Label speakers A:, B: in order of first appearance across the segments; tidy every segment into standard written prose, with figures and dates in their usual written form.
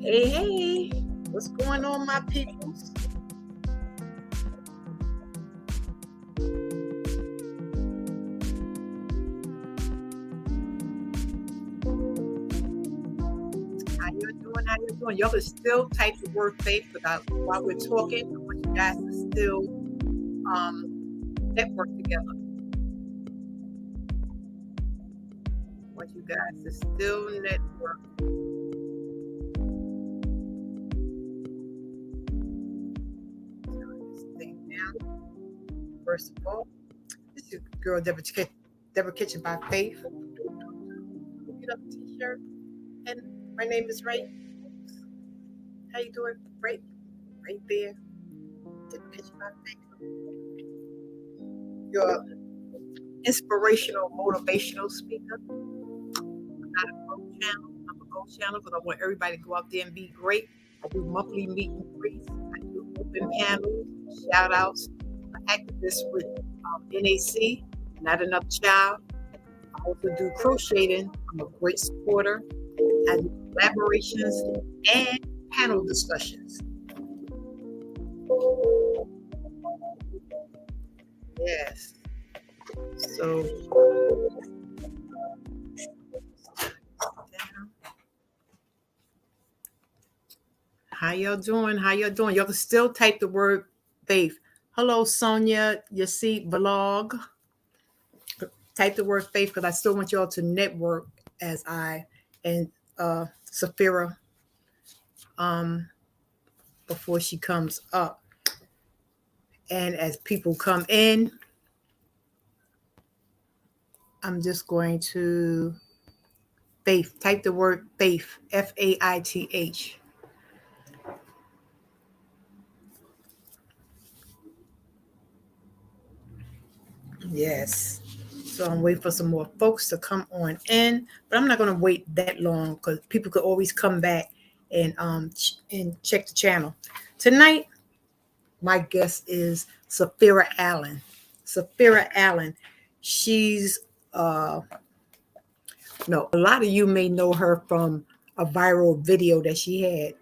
A: Hey, hey, what's going on, my peoples? How you doing? How you doing? Y'all can still type the word faith while we're talking. I want you guys to still network together. I want you guys to still network. Turn this thing down. First of all, this is your girl Deborah Kitchen by Faith. Get up the t-shirt. And my name is Ray. How you doing? Right there. Deborah Kitchen by Faith. Your inspirational, motivational speaker. I'm not a growth channel. I'm a growth channel because I want everybody to go out there and be great. I do monthly meet and greets. I do open panels, shout outs, activists with NAC, Not Enough Child. I also do crocheting. I'm a great supporter. I do collaborations and panel discussions. Yes. So how y'all doing? How y'all doing? Y'all can still type the word faith. Hello, Sonia. You see vlog. Type the word faith because I still want y'all to network as I and Safira before she comes up. And as people come in, I'm just going to faith. Type the word faith, Faith. Yes. So I'm waiting for some more folks to come on in, but I'm not going to wait that long because people could always come back and check the channel. Tonight, my guest is Safira Allen. Safira Allen. She's a lot of you may know her from a viral video that she had.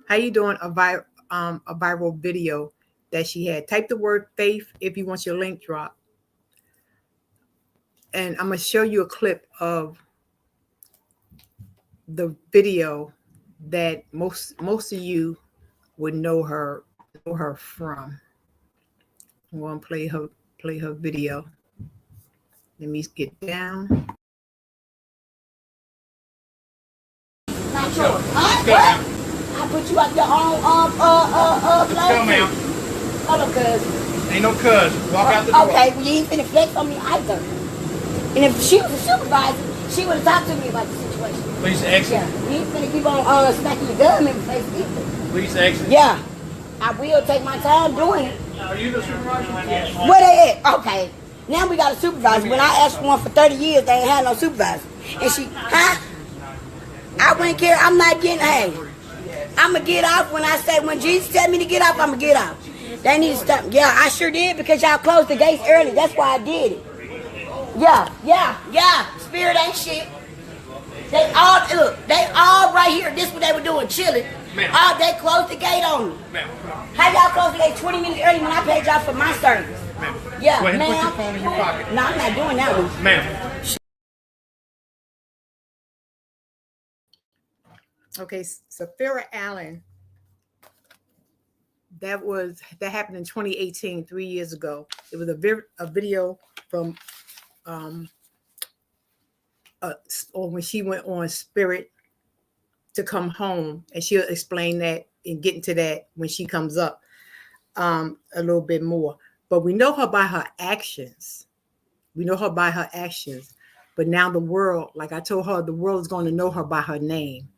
A: How you doing? A viral video that she had. Type the word faith if you want your link drop. And I'm going to show you a clip of the video that most of you would know her from. I'm going to play her video. Let me get down.
B: Not yours. What? I put you out your own place.
C: Go, ma'am.
B: Hold on, cuz.
C: Ain't no cuz. Walk out the door.
B: Okay, well, you ain't finna flex on me either. And if she was a supervisor, she would have talked to me about the situation.
C: Please exit.
B: Yeah, you ain't finna keep on smacking your gum in the face either.
C: Please exit.
B: Yeah, I will take my time doing it.
C: Are you the supervisor? Yes.
B: Where they at? Okay. Now we got a supervisor. When I asked for one for 30 years, they ain't had no supervisor. And she, I wouldn't care. I'm not getting, I'm going to get off when Jesus tell me to get off, I'm going to get off. They need to stop. Yeah, I sure did because y'all closed the gates early. That's why I did it. Yeah. Spirit ain't shit. They all right here. This is what they were doing, chilling. They closed the gate on me. How y'all closed the gate 20 minutes early when I paid y'all for my service? Yeah,
C: Go ahead and
B: ma'am.
C: put your phone in your pocket.
B: No, I'm not doing that one.
C: Ma'am.
A: Okay, Safira Allen. That happened in 2018, 3 years ago. It was a video from or when she went on Spirit to come home, and she'll explain that and get into that when she comes up a little bit more. But we know her by her actions. But now the world, like I told her, the world is going to know her by her name.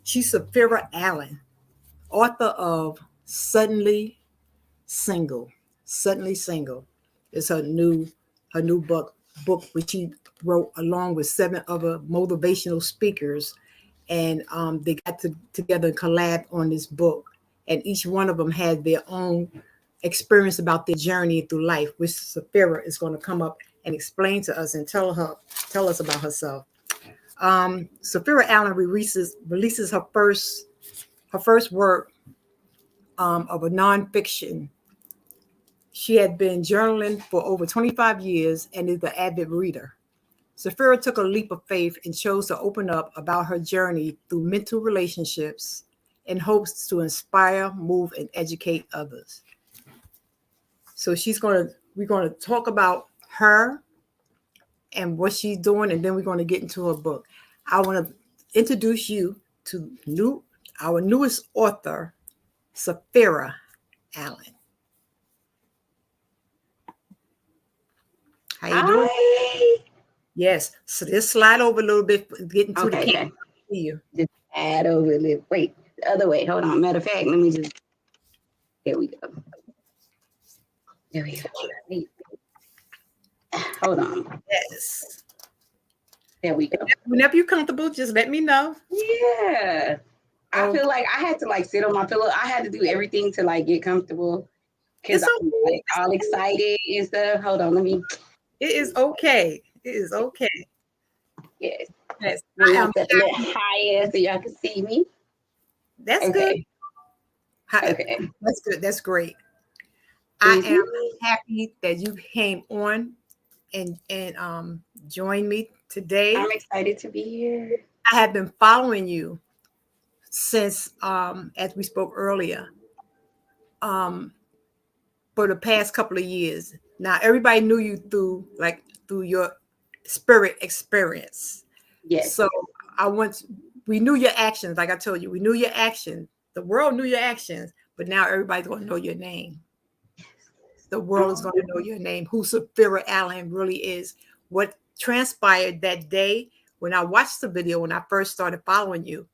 A: She's Safira Allen, author of Suddenly Single. Suddenly Single is her new book which she wrote along with 7 other motivational speakers, and they got together and collab on this book. And each one of them had their own experience about their journey through life, which Safira is going to come up and explain to us and tell us about herself. Safira Allen releases her first her first work of a nonfiction. She had been journaling for over 25 years and is an avid reader. Safira took a leap of faith and chose to open up about her journey through mental relationships in hopes to inspire, move, and educate others. So we're gonna talk about her and what she's doing, and then we're gonna get into her book. I want to introduce you to our newest author, Safira Allen. How you doing?
B: Hi.
A: Yes. So just slide over a little bit, get into the
B: Okay,
A: camera.
B: okay.
A: See you.
B: Just add over a little. Wait, the other way. Hold on. Matter of fact, let me just. There we go. There we go. Wait. Hold on.
A: Yes.
B: There we go.
A: Whenever you're comfortable, just let me know.
B: Yeah. I feel like I had to like sit on my pillow. I had to do everything to like get comfortable because
A: It's
B: I'm
A: okay.
B: like all excited and stuff. Hold on, let me.
A: It is okay. It is okay.
B: Yes.
A: Yes.
B: Bring
A: I am
B: myself a little higher so y'all can see me.
A: That's good.
B: Okay. Okay.
A: That's good. That's great. I
B: Mhm.
A: am happy that you came on and joined me today.
B: I'm excited to be here.
A: I have been following you since as we spoke earlier, um for the past couple of years. Now everybody knew you through your spirit experience.
B: Yes.
A: So we knew your actions, like I told you, we knew your actions. The world knew your actions, but now everybody's going to know your name. The world is going to know your name, who Safira Allen really is. What transpired that day when I watched the video, when I first started following you,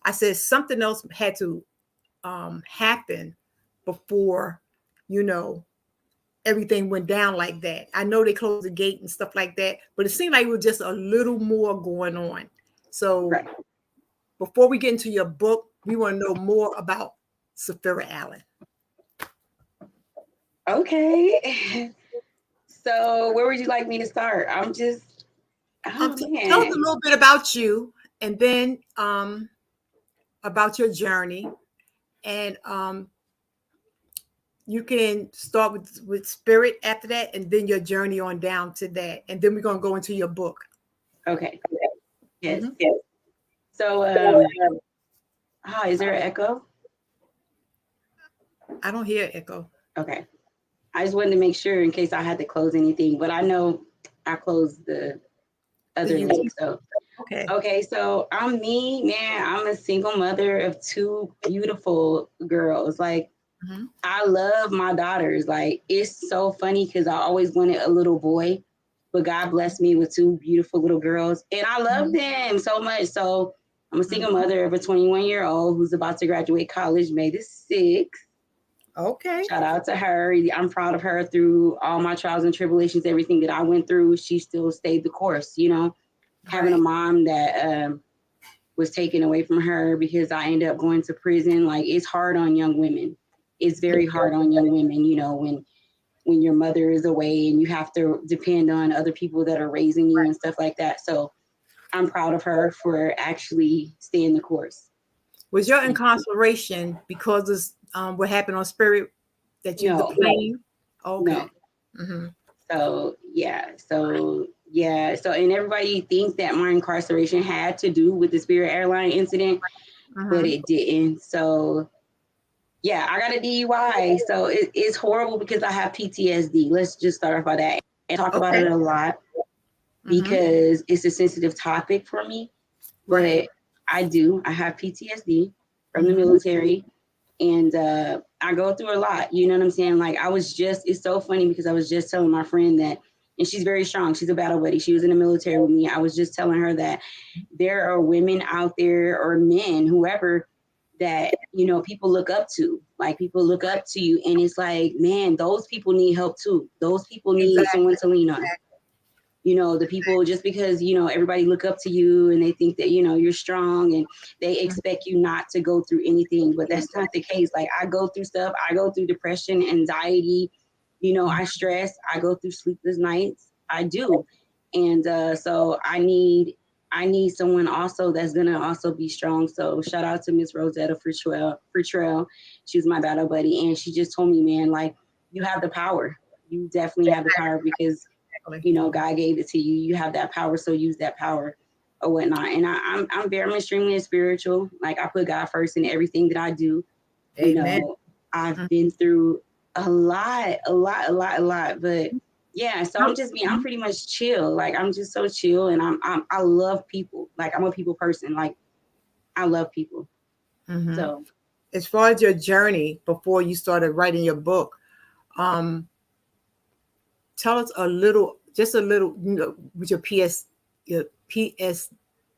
A: I said something else had to happen before, you know, everything went down like that. I know they closed the gate and stuff like that, but it seemed like it was just a little more going on. So
B: Right.
A: before we get into your book, we want to know more about Safira Allen.
B: Okay. So where would you like me to start? I'm just, oh
A: Tell us
B: man.
A: a little bit about you, and then about your journey, and you can start with spirit after that, and then your journey on down to that, and then we're gonna go into your book.
B: Okay. Yes.
A: Mhm.
B: Yes. So is there an echo?
A: I don't hear echo.
B: Okay. I just wanted to make sure in case I had to close anything, but I know I closed the other
A: You
B: link. So
A: okay?
B: okay, so I'm me, man. I'm a single mother of two beautiful girls. Like
A: Mhm.
B: I love my daughters. Like it's so funny because I always wanted a little boy, but God blessed me with two beautiful little girls, and I love them so much. So I'm a single mother of a 21-year-old who's about to graduate college May the 6th.
A: Okay.
B: Shout out to her. I'm proud of her through all my trials and tribulations, everything that I went through. She still stayed the course, you know, having a
A: Right.
B: mom that was taken away from her because I ended up going to prison. Like it's hard on young women. It's very hard on young women, you know, when your mother is away and you have to depend on other people that are raising you and stuff like that. So I'm proud of her for actually staying the course.
A: Was your incarceration because of what happened on Spirit that you the
B: No,
A: plane? Okay.
B: no.
A: Mm-hmm.
B: So so and everybody thinks that my incarceration had to do with the Spirit airline incident, but
A: Mm-hmm.
B: it didn't. So yeah, I got a DUI. So it's horrible because I have PTSD. Let's just start off by that and talk about
A: Okay.
B: it a lot
A: Mm-hmm.
B: because it's a sensitive topic for me.
A: Right.
B: But I have PTSD from the
A: Mm-hmm.
B: military, and I go through a lot. You know what I'm saying? Like it's so funny because I was just telling my friend that, and she's very strong. She's a battle buddy. She was in the military with me. I was just telling her that there are women out there or men, whoever, that you know people look up to. Like people look up to you, and it's like, man, those people need help too. Those people need
A: Exactly.
B: someone to lean on. You know, the people, just because you know everybody look up to you and they think that you know you're strong and they expect you not to go through anything, but that's not the case. Like I go through stuff. I go through depression, anxiety, you know, I stress, I go through sleepless nights. I do. And so
D: I need someone also that's gonna also be strong. So shout out to Miss Rosetta for Trail. She was my battle buddy, and she just told me, man, like you have the power. You definitely have the power because
A: Exactly.
D: God gave it to you. You have that power, so use that power or whatnot. And I'm extremely spiritual. Like I put God first in everything that I do. You
A: Amen.
D: know, I've been through a lot. But yeah, so I'm pretty much chill. Like I'm just so chill, and I love people. Like I'm a people person. Like I love people.
A: Mm-hmm.
D: So
A: As far as your journey before you started writing your book, um, tell us a little, just a little, with your your PS, PS,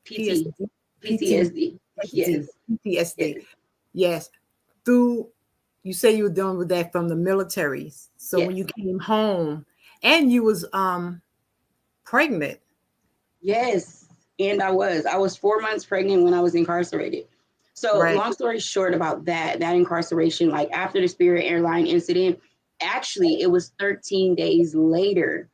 D: PT,
A: PT,
D: PTSD. Yes,
A: PTSD.
D: yes,
A: Yes. Through, you say you were done with that from the military. So when
D: yes.
A: you came home and you was pregnant,
D: Yes, and I was 4 months pregnant when I was incarcerated. So
A: right?
D: long story short about that incarceration, like after the Spirit Airline incident, actually it was 13 days later.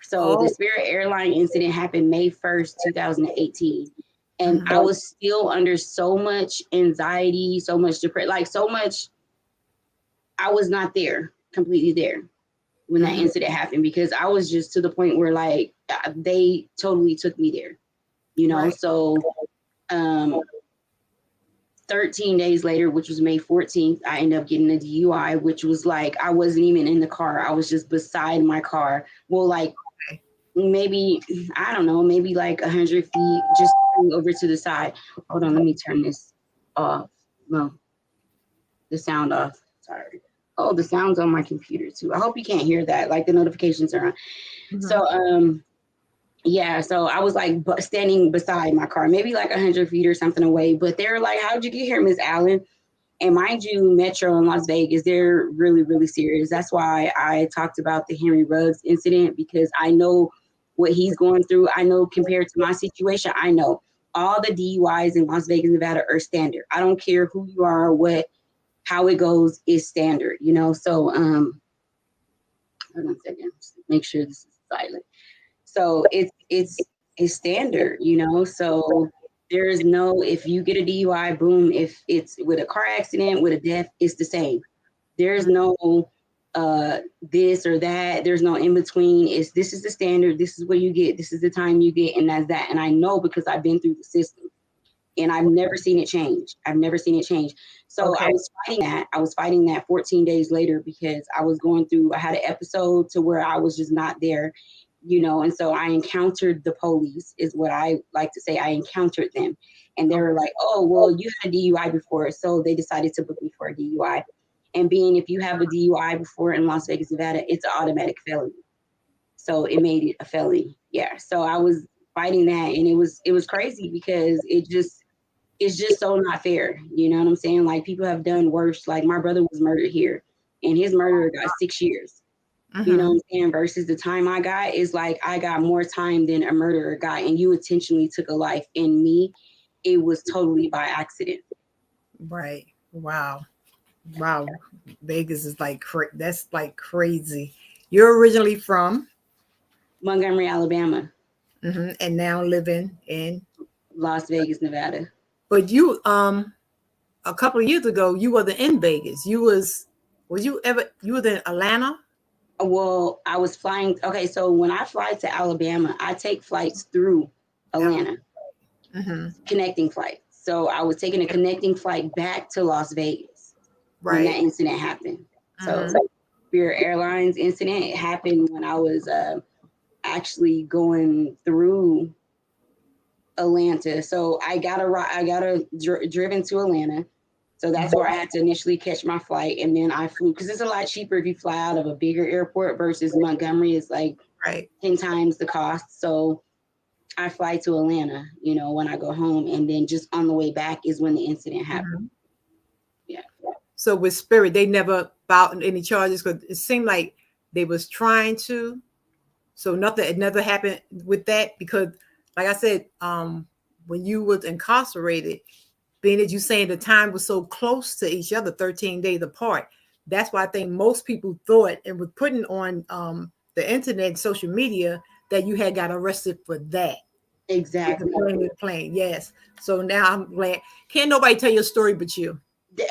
D: So the
A: Oh,
D: Spirit Airline incident happened May 1st, 2018. And I
A: mhm.
D: was still under so much anxiety, so much depression, like so much. I was not there, completely there when that
A: Mhm.
D: incident happened because I was just to the point where like they totally took me there, you know.
A: Right.
D: So um 13 days later, which was May 14th, I ended up getting a DUI, which was like I wasn't even in the car. I was just beside my car. Well, like
A: Okay.
D: maybe, I don't know, maybe like 100 feet, just over to the side. Hold on, let me turn this off. No, the sound off. Sorry. Oh, the sound's on my computer too. I hope you can't hear that. Like the notifications are on.
A: Mhm.
D: So yeah, so I was like standing beside my car, maybe like 100 feet or something away. But they were like, "How'd you get here, Miss Allen?" And mind you, Metro in Las Vegas, they're really, really serious. That's why I talked about the Henry Ruggs incident because I know what he's going through. I know compared to my situation, I know all the DUIs in Las Vegas, Nevada are standard. I don't care who you are, how it goes is standard, you know. So hold on a second, make sure this is silent. So it's standard, you know. So there's no, if you get a DUI, boom. If it's with a car accident, with a death, it's the same. There's no this or that. There's no in between. It's this is the standard. This is what you get. This is the time you get, and that's that. And I know because I've been through the system and I've never seen it change. I've never seen it change. So I
A: Okay.
D: was fighting that. I was fighting that 14 days later because I was going through, I had an episode to where I was just not there, you know, and so I encountered the police, is what I like to say. I encountered them and they were
A: Okay.
D: like, oh, well, you had a DUI before. So they decided to book me for a DUI. And being, if you have a DUI before in Las Vegas, Nevada, it's an automatic felony. So it made it a felony. Yeah. So I was fighting that and it was crazy because it's just so not fair. You know what I'm saying? Like people have done worse. Like my brother was murdered here and his murderer got 6 years. You know what
A: Mhm.
D: I'm saying? Versus the time I got is like I got more time than a murderer got, and you intentionally took a life. In me, it was totally by accident.
A: Right. Wow. Wow. Vegas is like that's like crazy. You're originally from,
D: Montgomery, Alabama,
A: and now living in,
D: Las Vegas, Nevada.
A: but you a couple of years ago you wasn't in Vegas. Was you ever, you was in Atlanta?
D: Well, I was flying. Okay, so when I fly to Alabama, I take flights through
A: Alabama.
D: Atlanta,
A: Mm-hmm.
D: connecting flights. So I was taking a connecting flight back to Las Vegas when that
A: Right.
D: incident happened. So
A: Mm-hmm.
D: Spirit Airlines incident happened when I was actually going through Atlanta. So I got driven to Atlanta. So that's where I had to initially catch my flight, and then I flew because it's a lot cheaper if you fly out of a bigger airport versus Montgomery. It's like
A: Right.
D: 10 times the cost. So I fly to Atlanta, you know, when I go home, and then just on the way back is when the incident happened.
A: Mm-hmm.
D: Yeah.
A: So with Spirit, they never filed any charges because it seemed like they was trying to. So nothing, it never happened with that because, like I said, when you was incarcerated, being that you saying the time was so close to each other, 13 days apart. That's why I think most people thought and was putting on the internet, social media, that you had got arrested for that.
D: Exactly.
A: Plain. Yes. So now I'm glad. Can't nobody tell your story but you.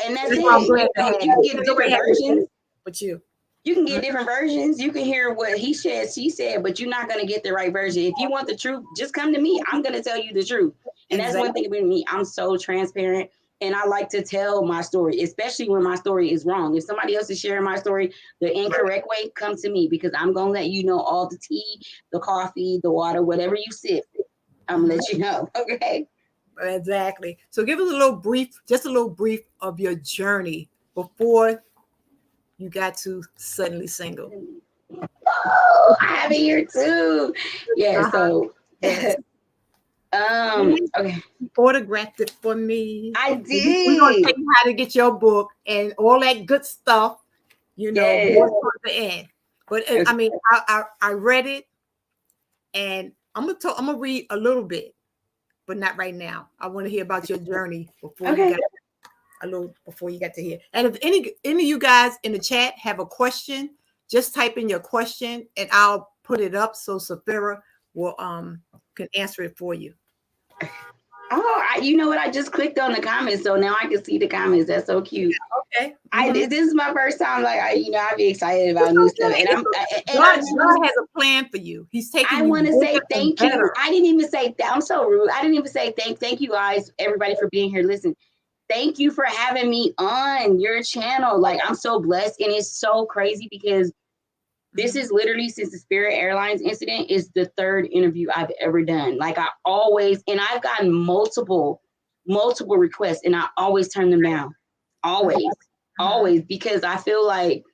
D: And that's
A: That's why I'm
D: it.
A: glad to have
D: You can
A: you.
D: get
A: Nobody
D: different
A: has to
D: versions.
A: but you.
D: You can get different versions. You can hear what he said, she said, but you're not going to get the right version. If you want the truth, just come to me. I'm going to tell you the truth. And that's one thing with me. I'm so transparent. And I like to tell my story, especially when my story is wrong. If somebody else is sharing my story the incorrect way, come to me because I'm going to let you know all the tea, the coffee, the water, whatever you sip. I'm going to let you know. Okay.
A: Exactly. So give us a little brief, just a little brief of your journey before you got to Suddenly Single.
D: Oh, I have it here too. Yeah. So,
A: Yes.
D: okay.
A: You autographed it for me.
D: I
A: We're going to
D: did.
A: tell you how to get your book and all that good stuff,
D: Yes.
A: more towards the end. But
D: Okay.
A: I mean, I read it and I'm gonna read a little bit, but not right now. I want to hear about your journey before you
D: Okay.
A: got to here. And if any of you guys in the chat have a question, just type in your question and I'll put it up so Safira will can answer it for you.
D: Oh, you know what? I just clicked on the comments, so now I can see the comments. That's so cute.
A: Okay.
D: This is my first time. Like I'd be excited about new stuff, and
A: God has a plan for you. He's taking.
D: I want to say thank you. I didn't even say that. I'm so rude. I didn't even say thank you guys, everybody, for being here. Listen, thank you for having me on your channel. Like I'm so blessed, and it's so crazy because this is literally since the Spirit Airlines incident is the third interview I've ever done. Like I've gotten multiple requests and I always turn them down. Always, because I feel like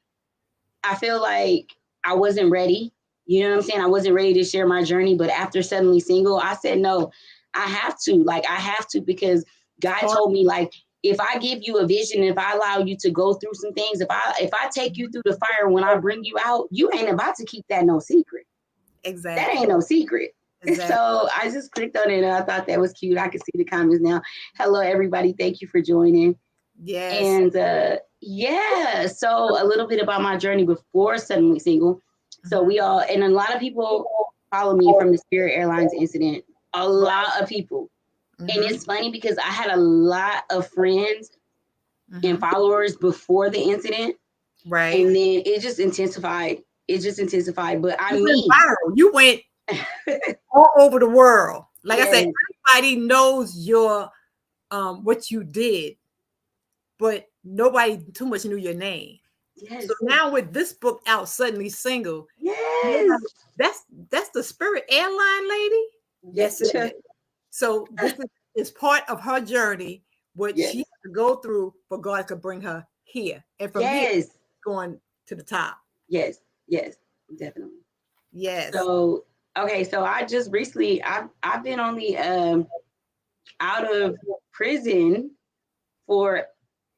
D: I wasn't ready. You know what I'm saying? I wasn't ready to share my journey, but after Suddenly Single, I said, no, I have to because God told me like, if I give you a vision, if I allow you to go through some things, if I take you through the fire when I bring you out, you ain't about to keep that no secret.
A: Exactly.
D: That ain't no secret. Exactly. So I just clicked on it and I thought that was cute. I can see the comments now. Hello, everybody. Thank you for joining.
A: Yes.
D: And so a little bit about my journey before Suddenly Single. So and a lot of people follow me from the Spirit Airlines incident. A lot of people. And it's funny because I had a lot of friends and followers before the incident.
A: Right.
D: And then it just intensified. But
A: you went all over the world. Like I said, everybody knows your what you did, but nobody too much knew your name. Yes. So now with this book out, Suddenly Single, that's the Spirit Airline lady. Yes, it is. So this is part of her journey, what she had to go through for God to bring her here, and from here going to the top.
D: Yes, definitely.
A: Yes.
D: So so I just recently I've been only out of prison for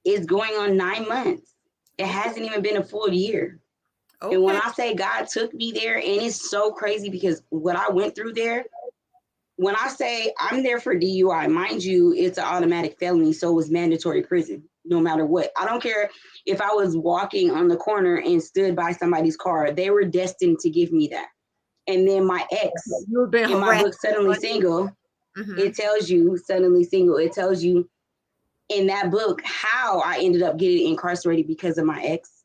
D: it's going on 9 months. It hasn't even been a full year. Okay. And when I say God took me there, and it's so crazy because what I went through there, when I say I'm there for DUI, mind you, it's an automatic felony, so it's mandatory prison, no matter what. I don't care if I was walking on the corner and stood by somebody's car, they were destined to give me that. And then my ex, in my book, Suddenly Single, it tells you, Suddenly Single, it tells you in that book how I ended up getting incarcerated because of my ex.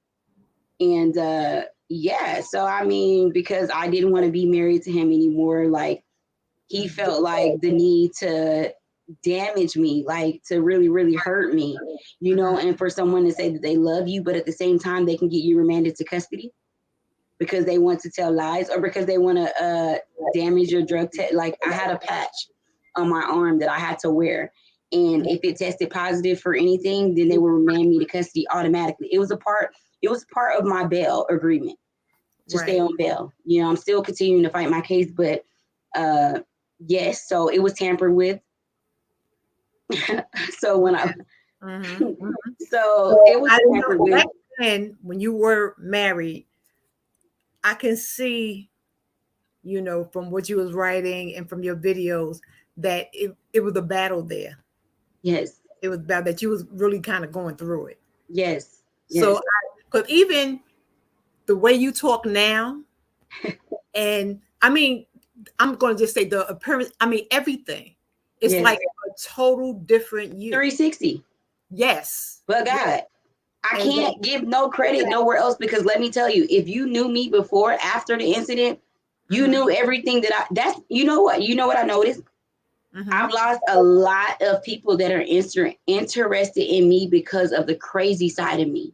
D: And so I mean, because I didn't want to be married to him anymore, like he felt like the need to damage me, like to really, really hurt me, and for someone to say that they love you, but at the same time, they can get you remanded to custody because they want to tell lies or because they want to damage your drug test. Like I had a patch on my arm that I had to wear. And if it tested positive for anything, then they would remand me to custody automatically. It was a part of my bail agreement to stay on bail. I'm still continuing to fight my case, but yes, so it was tampered with. So when so it was tampered with.
A: And when you were married, I can see, from what you was writing and from your videos that it was a battle there.
D: Yes.
A: It was bad that you was really kind of going through it.
D: Yes.
A: So, because even the way you talk now, and I mean, I'm going to just say the appearance. I mean, everything. It's
D: Yes.
A: like a total different you.
D: 360.
A: Yes.
D: But God,
A: Yes.
D: I
A: And
D: can't give no credit nowhere else, because let me tell you, if you knew me before, after the incident, you knew everything that you know what I noticed? I've lost a lot of people that are interested in me because of the crazy side of me.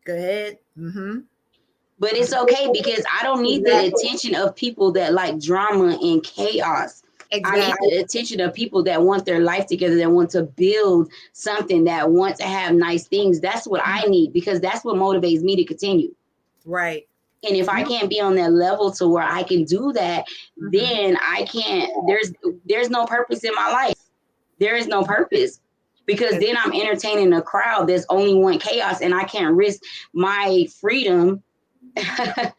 A: Go ahead.
D: But it's okay, because I don't need the attention of people that like drama and chaos.
A: Exactly.
D: I need the attention of people that want their life together, that want to build something, that want to have nice things. That's what I need, because that's what motivates me to continue.
A: Right.
D: And if I can't be on that level to where I can do that, then I can't, there's no purpose in my life. There is no purpose, because then I'm entertaining a crowd that's only want chaos, and I can't risk my freedom. I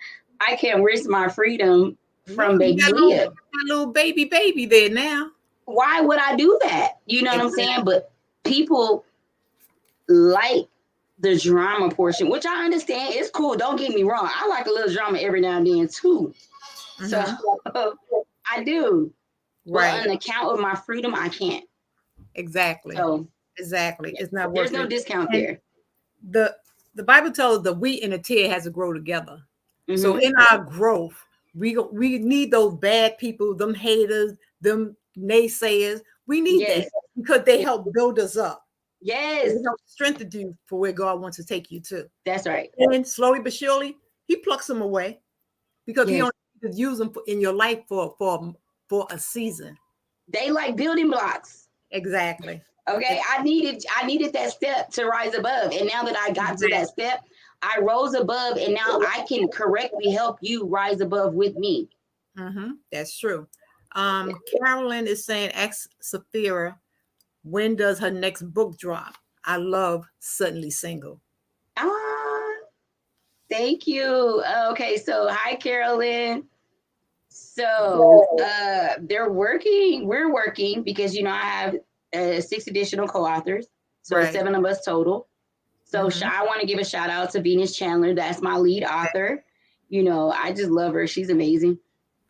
D: can't risk my freedom from baby Leah.
A: Little baby there now.
D: Why would I do that? You know what I'm saying? But people like the drama portion, which I understand. It's cool. Don't get me wrong. I like a little drama every now and then too. So I do.
A: Right.
D: But on account of my freedom, I can't.
A: Exactly.
D: So
A: exactly. It's not
D: there's
A: worth
D: no
A: it.
D: discount
A: And
D: there.
A: The Bible tells us the wheat and the tear has to grow together. So in our growth, we need those bad people, them haters, them naysayers. We need that, because they help build us up.
D: Yes.
A: They help strengthen you for where God wants to take you to.
D: That's right.
A: And slowly but surely, He plucks them away, because He only use them in your life for a season.
D: They like building blocks.
A: Exactly.
D: Okay. I needed that step to rise above. And now that I got to that step, I rose above, and now I can correctly help you rise above with me.
A: That's true. Carolyn is saying, ask Safira, when does her next book drop? I love Suddenly Single.
D: Thank you. Okay, so hi, Carolyn. So we're working, because I have 6 additional co-authors, so 7 of us total. So I want to give a shout out to Venus Chandler. That's my lead author. I just love her. She's amazing.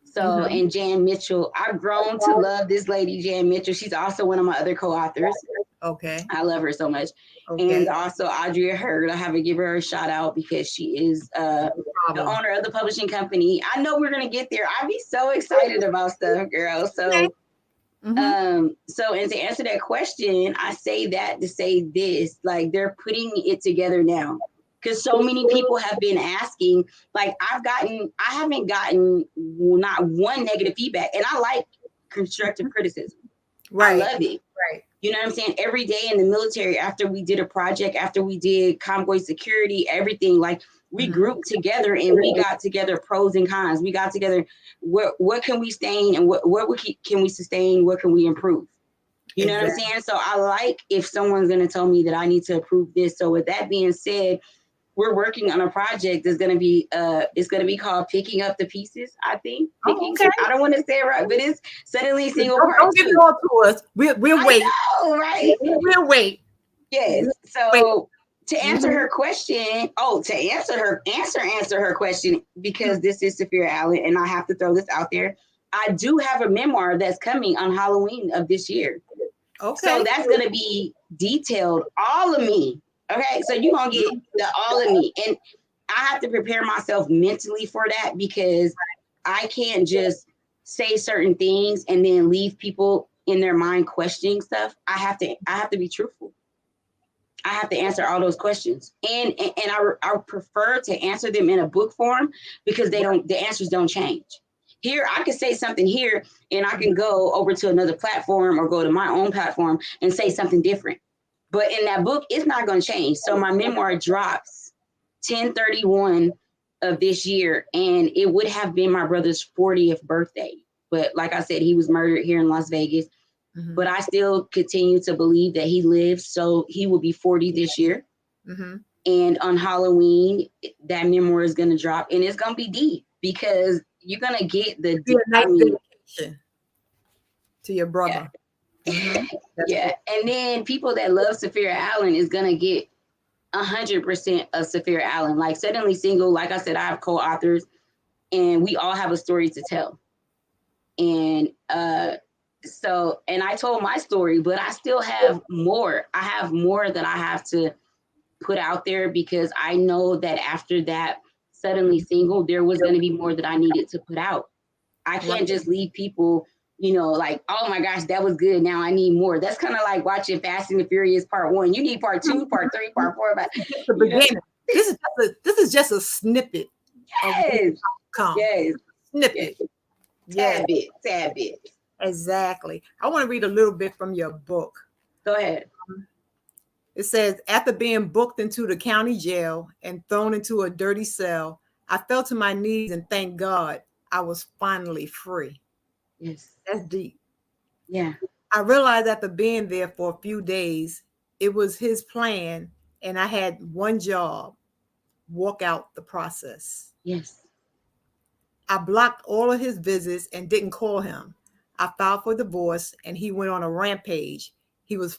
D: So, and Jan Mitchell, I've grown to love this lady, Jan Mitchell. She's also one of my other co-authors.
A: Okay.
D: I love her so much. Okay. And also Audrey Hurd. I have to give her a shout out, because she is the owner of the publishing company. I know we're going to get there. I'd be so excited about stuff, girl. So, and to answer that question, I say that to say this, like, they're putting it together now, because so many people have been asking. Like, I haven't gotten not one negative feedback, and I like constructive criticism. Right. I love it. Right. You know what I'm saying? Every day in the military, after we did a project, after we did convoy security, everything, like, we grouped together and we got together pros and cons. We got together, what can we sustain, and what can we sustain? What can we improve? You know what I'm saying? So I like if someone's going to tell me that I need to improve this. So with that being said, we're working on a project that's going to be, it's going to be called Picking Up the Pieces, I think. I don't want to say it right, but it's Suddenly Single Part 2.
A: Don't give it all to us. We'll wait.
D: Know, right?
A: We'll wait.
D: Yes. So to answer her question, answer her question, because this is Safira Allen, and I have to throw this out there. I do have a memoir that's coming on Halloween of this year. Okay. So that's going to be detailed, all of me. Okay, so you're going to get the all of me. And I have to prepare myself mentally for that, because I can't just say certain things and then leave people in their mind questioning stuff. I have to be truthful. I have to answer all those questions. And I prefer to answer them in a book form, because the answers don't change. Here, I can say something here, and I can go over to another platform or go to my own platform and say something different. But in that book, it's not going to change. So my memoir drops 10/31 of this year, and it would have been my brother's 40th birthday. But like I said, he was murdered here in Las Vegas. But I still continue to believe that he lives. So he will be 40 this year. And on Halloween, that memoir is going to drop, and it's going to be deep, because you're going to get the
A: dedication to your brother.
D: Yeah. And then people that love Safira Allen is going to get 100% of Safira Allen. Like Suddenly Single, like I said, I have co-authors, and we all have a story to tell. And and I told my story, but I still have more. I have more that I have to put out there, because I know that after that Suddenly Single, there was going to be more that I needed to put out. I can't just leave people, like, oh my gosh, that was good, now I need more. That's kind of like watching Fast and the Furious Part 1. You need Part 2, Part 3, Part 4. But
A: the beginning. This is just a snippet.
D: Yes. Yes.
A: Snippet.
D: Yes. Tad bit.
A: Exactly. I want to read a little bit from your book.
D: Go ahead.
A: It says, after being booked into the county jail and thrown into a dirty cell, I fell to my knees and thank God I was finally free.
D: Yes.
A: That's deep.
D: Yeah.
A: I realized after being there for a few days, it was his plan, and I had one job: walk out the process.
D: Yes.
A: I blocked all of his visits and didn't call him. I filed for divorce, and he went on a rampage. He was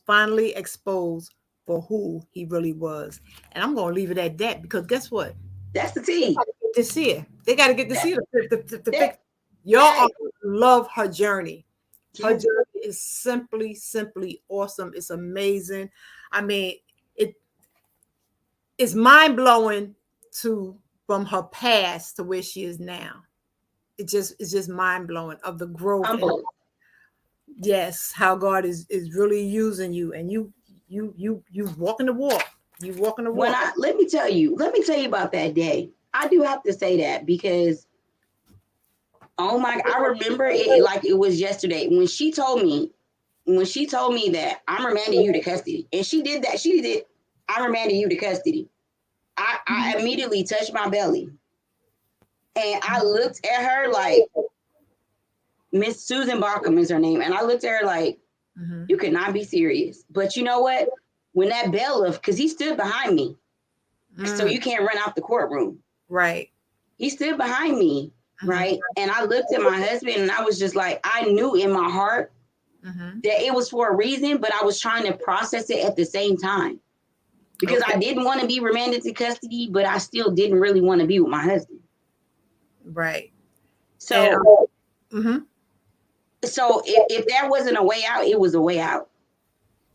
A: finally exposed for who he really was. And I'm going to leave it at that, because guess what?
D: That's the tea.
A: To see it. They got to get to see it. To fix. Y'all love her journey. Her journey is simply awesome. It's amazing. I mean, it's mind-blowing from her past to where she is now. It's just mind-blowing of the growth. Yes, how God is really using you, and you walking the walk. You walking the walk.
D: Let me tell you about that day. I do have to say that, because I remember it like it was yesterday when she told me that I'm remanding you to custody. And she did that. She did, I'm remanding you to custody. I immediately touched my belly, and I looked at her like, Miss Susan Bauckham is her name. And I looked at her like, you could not be serious. But you know what? When that bell because he stood behind me, so you can't run out the courtroom.
A: Right.
D: He stood behind me, right? And I looked at my husband, and I was just like, I knew in my heart that it was for a reason, but I was trying to process it at the same time. Because I didn't want to be remanded to custody, but I still didn't really want to be with my husband.
A: Right.
D: So, so if that wasn't a way out, it was a way out.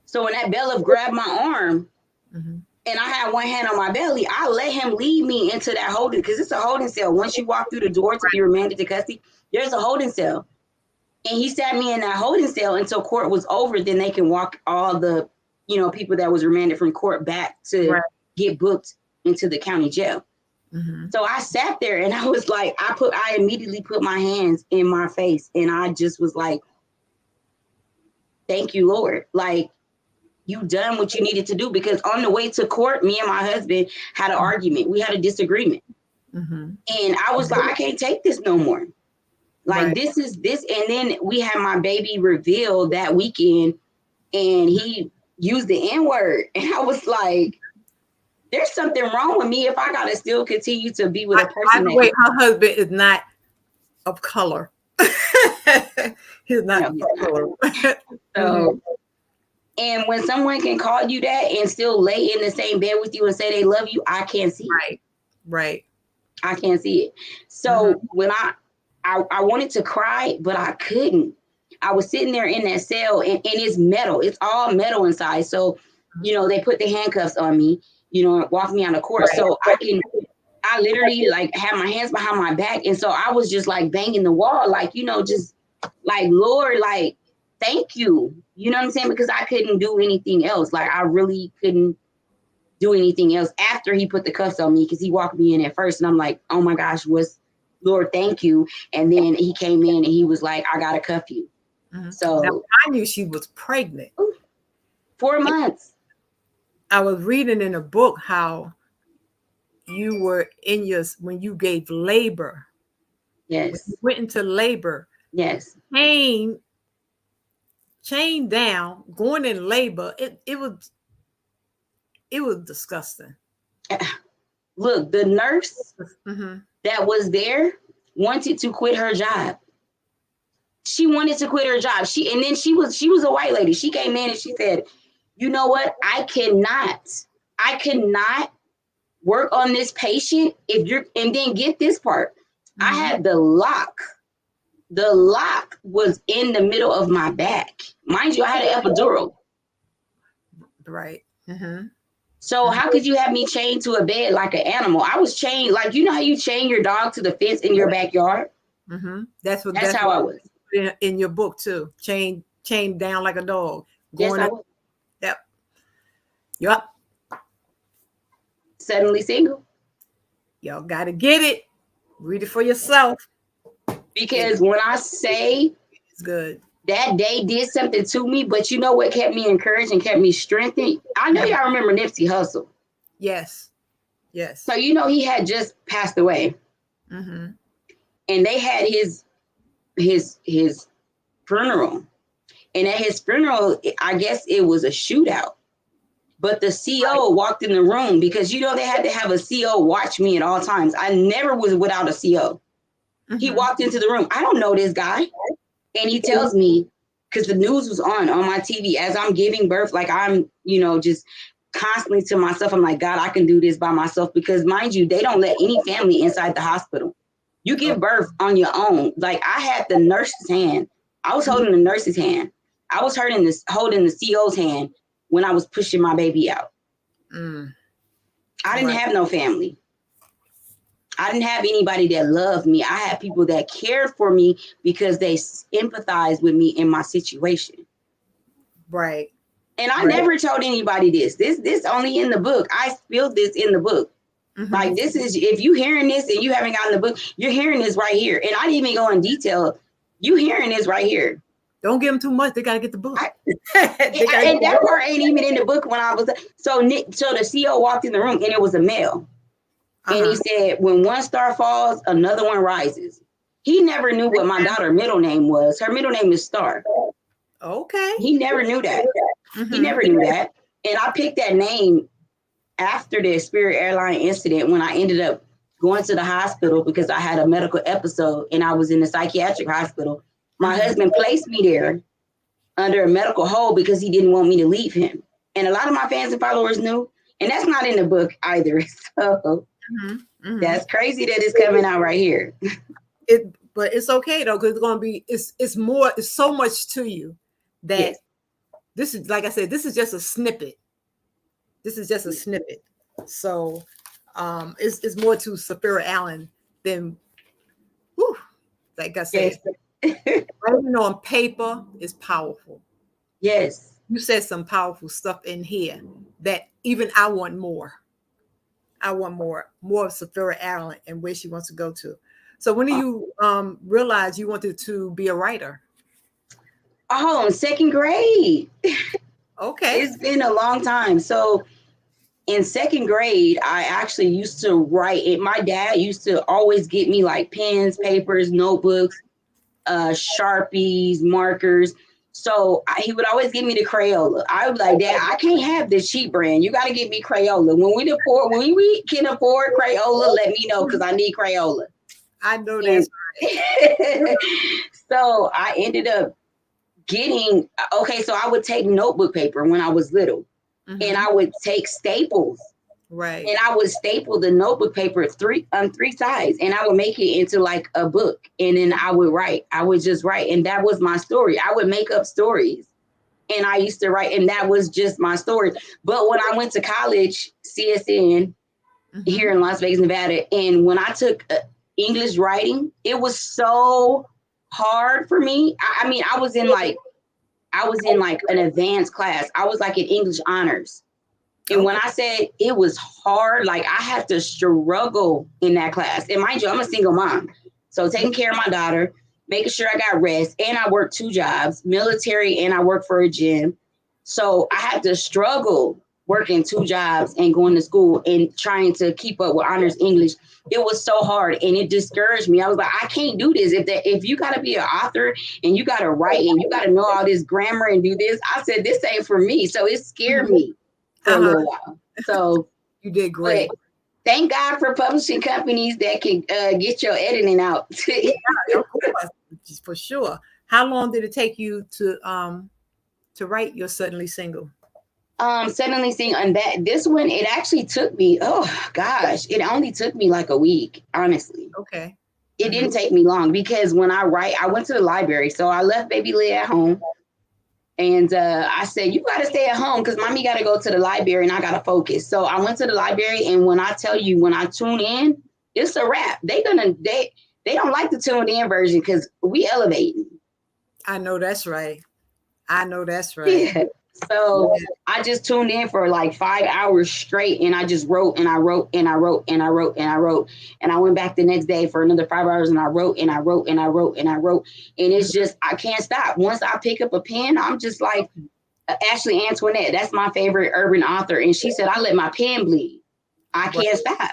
D: So when that bailiff grabbed my arm, and I had one hand on my belly, I let him lead me into that holding, because it's a holding cell. Once you walk through the door to be remanded to custody, there's a holding cell. And he sat me in that holding cell until court was over. Then they can walk all the, people that was remanded from court back to get booked into the county jail. So I sat there, and I was like, I immediately put my hands in my face, and I just was like, thank you, Lord. Like, you done what you needed to do. Because on the way to court, me and my husband had an argument. We had a disagreement. And I was like, I can't take this no more. Like, this is this. And then we had my baby revealed that weekend, and he used the N-word. And I was like, there's something wrong with me if I got to still continue to be with a person.
A: Her husband is not of color. He's not of color.
D: So, and when someone can call you that and still lay in the same bed with you and say they love you, I can't see it.
A: Right.
D: I can't see it. So when I wanted to cry, but I couldn't. I was sitting there in that cell, and it's metal. It's all metal inside. So, they put the handcuffs on me, walk me out of court. So I literally like had my hands behind my back. And so I was just like banging the wall, like, just like, Lord, like, thank you. You know what I'm saying? Because I couldn't do anything else. Like, I really couldn't do anything else after he put the cuffs on me, because he walked me in at first. And I'm like, oh my gosh, Lord, thank you. And then he came in and he was like, I got to cuff you. So
A: now, I knew she was pregnant.
D: 4 months.
A: I was reading in a book how you were when you gave labor.
D: Yes.
A: When you went into labor.
D: Yes.
A: Chained down, going in labor. It was disgusting.
D: Look, the nurse that was there wanted to quit her job. She wanted to quit her job. She was a white lady. She came in and she said, you know what? I cannot work on this patient. And then get this part. I had the lock. The lock was in the middle of my back. Mind you, I had an epidural.
A: Right.
D: So how could you have me chained to a bed like an animal? I was chained, like, you know how you chain your dog to the fence in your backyard? That's how I was.
A: In your book too. Chained down like a dog.
D: Yes,
A: Going
D: I
A: up.
D: was.
A: Yep.
D: Suddenly single.
A: Y'all got to get it. Read it for yourself.
D: Because when I say
A: It's good.
D: that day did something to me, but you know what kept me encouraged and kept me strengthened? I know y'all remember Nipsey Hussle.
A: Yes.
D: So you know he had just passed away. And they had his funeral. And at his funeral, I guess it was a shootout. But the CO walked in the room because, you know, they had to have a CO watch me at all times. I never was without a CO. He walked into the room. I don't know this guy. And he tells me, because the news was on my TV as I'm giving birth, like I'm, you know, just constantly to myself. I'm like, God, I can do this by myself. Because mind you, they don't let any family inside the hospital. You give birth on your own. Like I had the nurse's hand. I was holding the nurse's hand. I was holding the CO's hand when I was pushing my baby out. I didn't have no family. I didn't have anybody that loved me. I had people that cared for me because they empathized with me in my situation.
A: Right.
D: And I never told anybody this. This only in the book. I spilled this in the book. Like this is, if you hearing this and you haven't gotten the book, you're hearing this right here. And I didn't even go in detail. You hearing this right here.
A: Don't give them too much. They got to get the book.
D: And that part ain't even in the book when I was, so the CO walked in the room and it was a male. And he said, when one star falls, another one rises. He never knew what my daughter's middle name was. Her middle name is Star.
A: Okay.
D: He never knew that. He never knew that. And I picked that name after the Spirit Airline incident when I ended up going to the hospital because I had a medical episode and I was in the psychiatric hospital. My husband placed me there under a medical hold because he didn't want me to leave him. And a lot of my fans and followers knew. And that's not in the book either. So that's crazy that it's coming out right here.
A: But it's okay though, because it's gonna be it's so much to you that this is, like I said, this is just a snippet. This is just a snippet. So it's more to Safira Allen than like I said. Writing on paper is powerful.
D: Yes.
A: You said some powerful stuff in here that even I want more. I want more of Safira Allen and where she wants to go to. So when do you realize you wanted to be a writer?
D: Oh, in second grade.
A: Okay.
D: It's been a long time. So in second grade, I actually used to write it. My dad used to always get me like pens, papers, notebooks, Sharpies, markers. So he would always give me the Crayola. I was like, Dad, I can't have this cheap brand. You got to give me Crayola. When we can afford Crayola, let me know because I need Crayola.
A: I know that's
D: right. So I ended up getting, so I would take notebook paper when I was little and I would take staples.
A: Right.
D: And I would staple the notebook paper three sides and I would make it into like a book. And then I would write. I would just write. And that was my story. I would make up stories. And I used to write. And that was just my story. But when I went to college, CSN, here in Las Vegas, Nevada, and when I took English writing, it was so hard for me. I mean, I was in like an advanced class. I was like in English honors. And when I said it was hard, like I had to struggle in that class. And mind you, I'm a single mom. So taking care of my daughter, making sure I got rest. And I worked 2 jobs, military, and I work for a gym. So I had to struggle working 2 jobs and going to school and trying to keep up with honors English. It was so hard and it discouraged me. I was like, I can't do this. If you got to be an author and you got to write and you got to know all this grammar and do this, I said, this ain't for me. So it scared me for a little while. So
A: you did great.
D: Thank God for publishing companies that can get your editing out.
A: Of course, for sure. How long did it take you to write your Suddenly Single?
D: Suddenly seeing on that this one, it actually took me, oh gosh, it only took me like a week, honestly.
A: Okay.
D: It didn't take me long because when I write, I went to the library. So I left baby Leah at home. And I said, you got to stay at home because mommy got to go to the library and I got to focus. So I went to the library. And when I tell you, when I tune in, it's a wrap. They don't like the tuned in version because we elevating.
A: I know that's right. I know that's right.
D: Yeah. So I just tuned in for like 5 hours straight and I just wrote and I wrote and I wrote and I wrote and I wrote. And I went back the next day for another 5 hours and I wrote and I wrote and I wrote and I wrote. And it's just, I can't stop. Once I pick up a pen, I'm just like Ashley Antoinette. That's my favorite urban author. And she said, I let my pen bleed. I can't stop.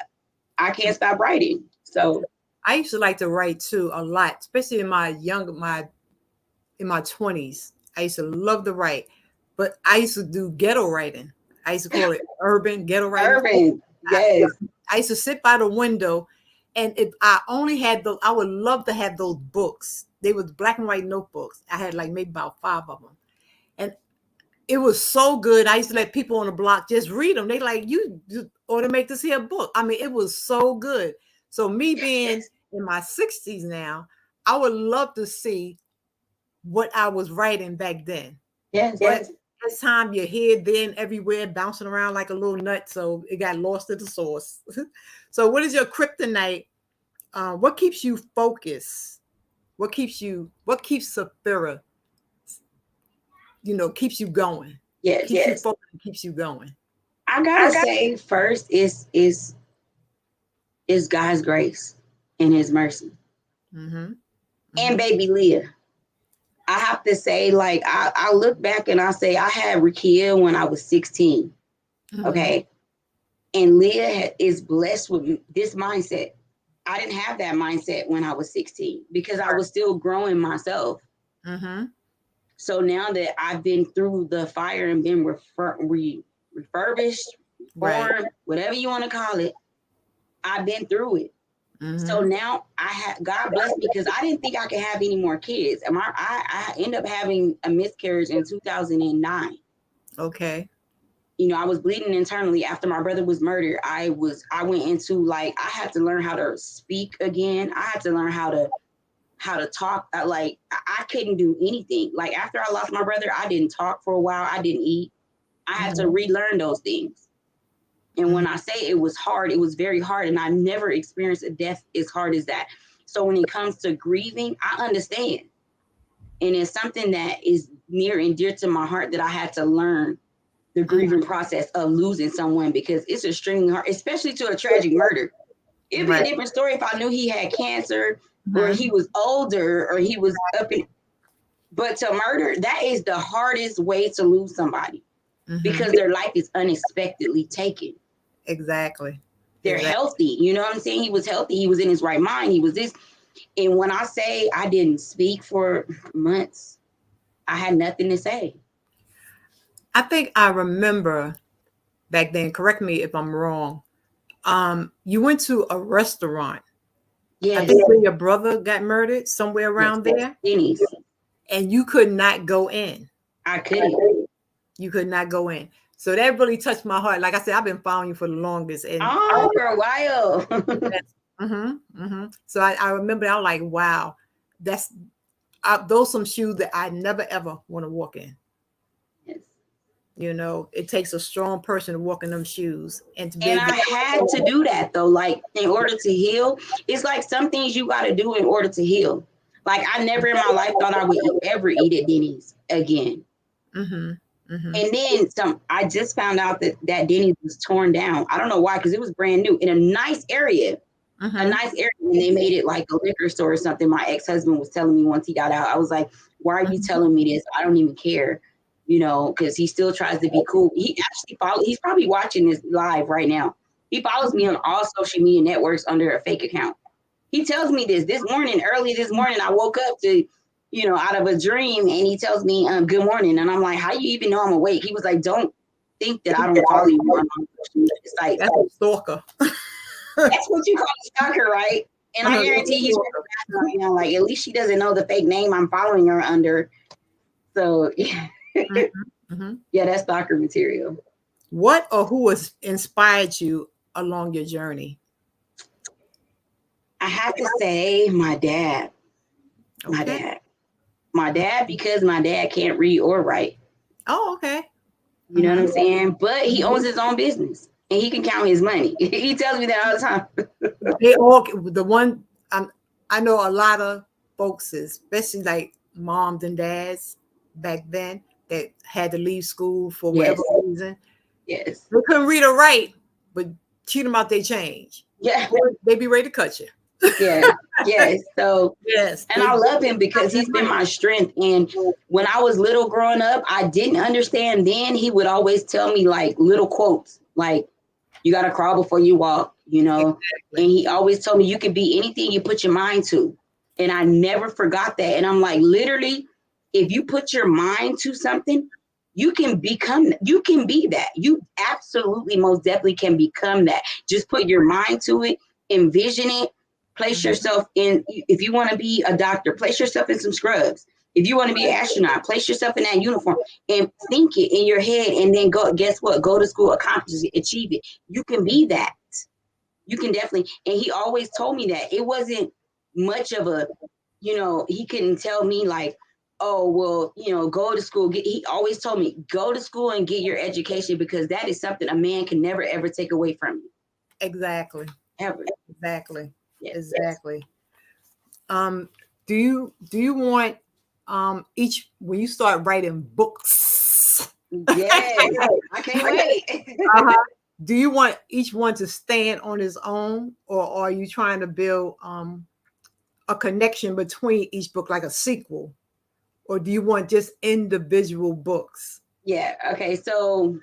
D: I can't stop writing. So
A: I used to like to write too a lot, especially in my 20s. I used to love to write, but I used to do ghetto writing. I used to call it urban ghetto writing.
D: Urban, yes.
A: I used to sit by the window, and if I only had those, I would love to have those books. They were black and white notebooks. I had like maybe about 5 of them, and it was so good. I used to let people on the block just read them. They like, you ought to make this here book. I mean, it was so good. So me being in my 60s now, I would love to see what I was writing back then.
D: Yes.
A: But this time you're here, then everywhere, bouncing around like a little nut. So it got lost at the source. So what is your kryptonite? What keeps you focused? What keeps Safira, keeps you going?
D: Yes.
A: Keeps you focused, keeps you going.
D: I gotta say first is God's grace and his mercy.
A: Mm-hmm.
D: And baby Leah. I have to say, like, I look back and I say I had Rakia when I was 16.
A: Mm-hmm.
D: Okay. And Leah is blessed with this mindset. I didn't have that mindset when I was 16 because I was still growing myself.
A: Mm-hmm.
D: So now that I've been through the fire and been refurbished, reformed, whatever you want to call it, I've been through it. Mm-hmm. So now God bless me because I didn't think I could have any more kids. And I ended up having a miscarriage in 2009.
A: Okay.
D: I was bleeding internally after my brother was murdered. I went into I had to learn how to speak again. I had to learn how to talk. I couldn't do anything. Like after I lost my brother, I didn't talk for a while. I didn't eat. I had to relearn those things. And when I say it was hard, it was very hard. And I never experienced a death as hard as that. So when it comes to grieving, I understand. And it's something that is near and dear to my heart that I had to learn the grieving process of losing someone because it's extremely hard, especially to a tragic murder. It'd be a different story if I knew he had cancer or he was older or he was up in. But to murder, that is the hardest way to lose somebody because their life is unexpectedly taken.
A: Exactly.
D: They're healthy. You know what I'm saying? He was healthy. He was in his right mind. He was this. And when I say I didn't speak for months, I had nothing to say.
A: I think I remember back then, correct me if I'm wrong. You went to a restaurant. Yes. I think where your brother got murdered, somewhere around there.
D: Denny's.
A: And you could not go in.
D: I couldn't.
A: You could not go in. So that really touched my heart. Like I said, I've been following you for the longest. And
D: for a while.
A: So I remember, I was like, wow, those some shoes that I never, ever want to walk in.
D: Yes.
A: It takes a strong person to walk in them shoes. And
D: I had to do that, though. Like, in order to heal, it's like some things you got to do in order to heal. Like, I never in my life thought I would ever eat at Denny's again. And then I just found out that Denny's was torn down. I don't know why, because it was brand new in a nice area. A nice area. And they made it like a liquor store or something. My ex-husband was telling me once he got out. I was like, why are you telling me this? I don't even care, because he still tries to be cool. He actually he's probably watching this live right now. He follows me on all social media networks under a fake account. He tells me early this morning, I woke up to, out of a dream, and he tells me, good morning. And I'm like, how do you even know I'm awake? He was like, don't think that I don't follow you on social media. It's like,
A: that's a stalker.
D: That's what you call a stalker, right? And I guarantee he's like, at least she doesn't know the fake name I'm following her under. So, yeah.
A: Mm-hmm.
D: Yeah, that's stalker material.
A: What or who has inspired you along your journey?
D: I have to say my dad. My
A: Okay.
D: dad. My dad, because my dad can't read or write.
A: Oh, okay.
D: You know what I'm
A: Mm-hmm.
D: saying? But he owns his own business and he can count his money. He tells me that all the time.
A: They all the one I know a lot of folks, especially like moms and dads back then that had to leave school for whatever
D: Yes.
A: reason.
D: Yes.
A: They couldn't read or write, but cheat them out their change.
D: Yeah.
A: They be ready to cut you.
D: Yeah. Yes. So,
A: Yes.
D: and I love him because he's been my strength. And when I was little growing up, I didn't understand then. He would always tell me like little quotes, like, you got to crawl before you walk, you know.
A: Exactly.
D: And he always told me you can be anything you put your mind to. And I never forgot that. And I'm like, literally, if you put your mind to something, you can be that. You absolutely most definitely can become that. Just put your mind to it, envision it, place yourself in. If you want to be a doctor, place yourself in some scrubs. If you want to be an astronaut, place yourself in that uniform and think it in your head, and then go, guess what? Go to school, accomplish it, achieve it. You can be that. You can definitely. And he always told me that. It wasn't much of a, he couldn't tell me like, oh, well, go to school. He always told me, go to school and get your education, because that is something a man can never, ever take away from you.
A: Exactly.
D: Ever.
A: Exactly.
D: Yes.
A: Exactly. Do you want when you start writing books?
D: Yes. I can't wait.
A: Do you want each one to stand on its own, or are you trying to build a connection between each book, like a sequel, or do you want just individual books?
D: Yeah. Okay. So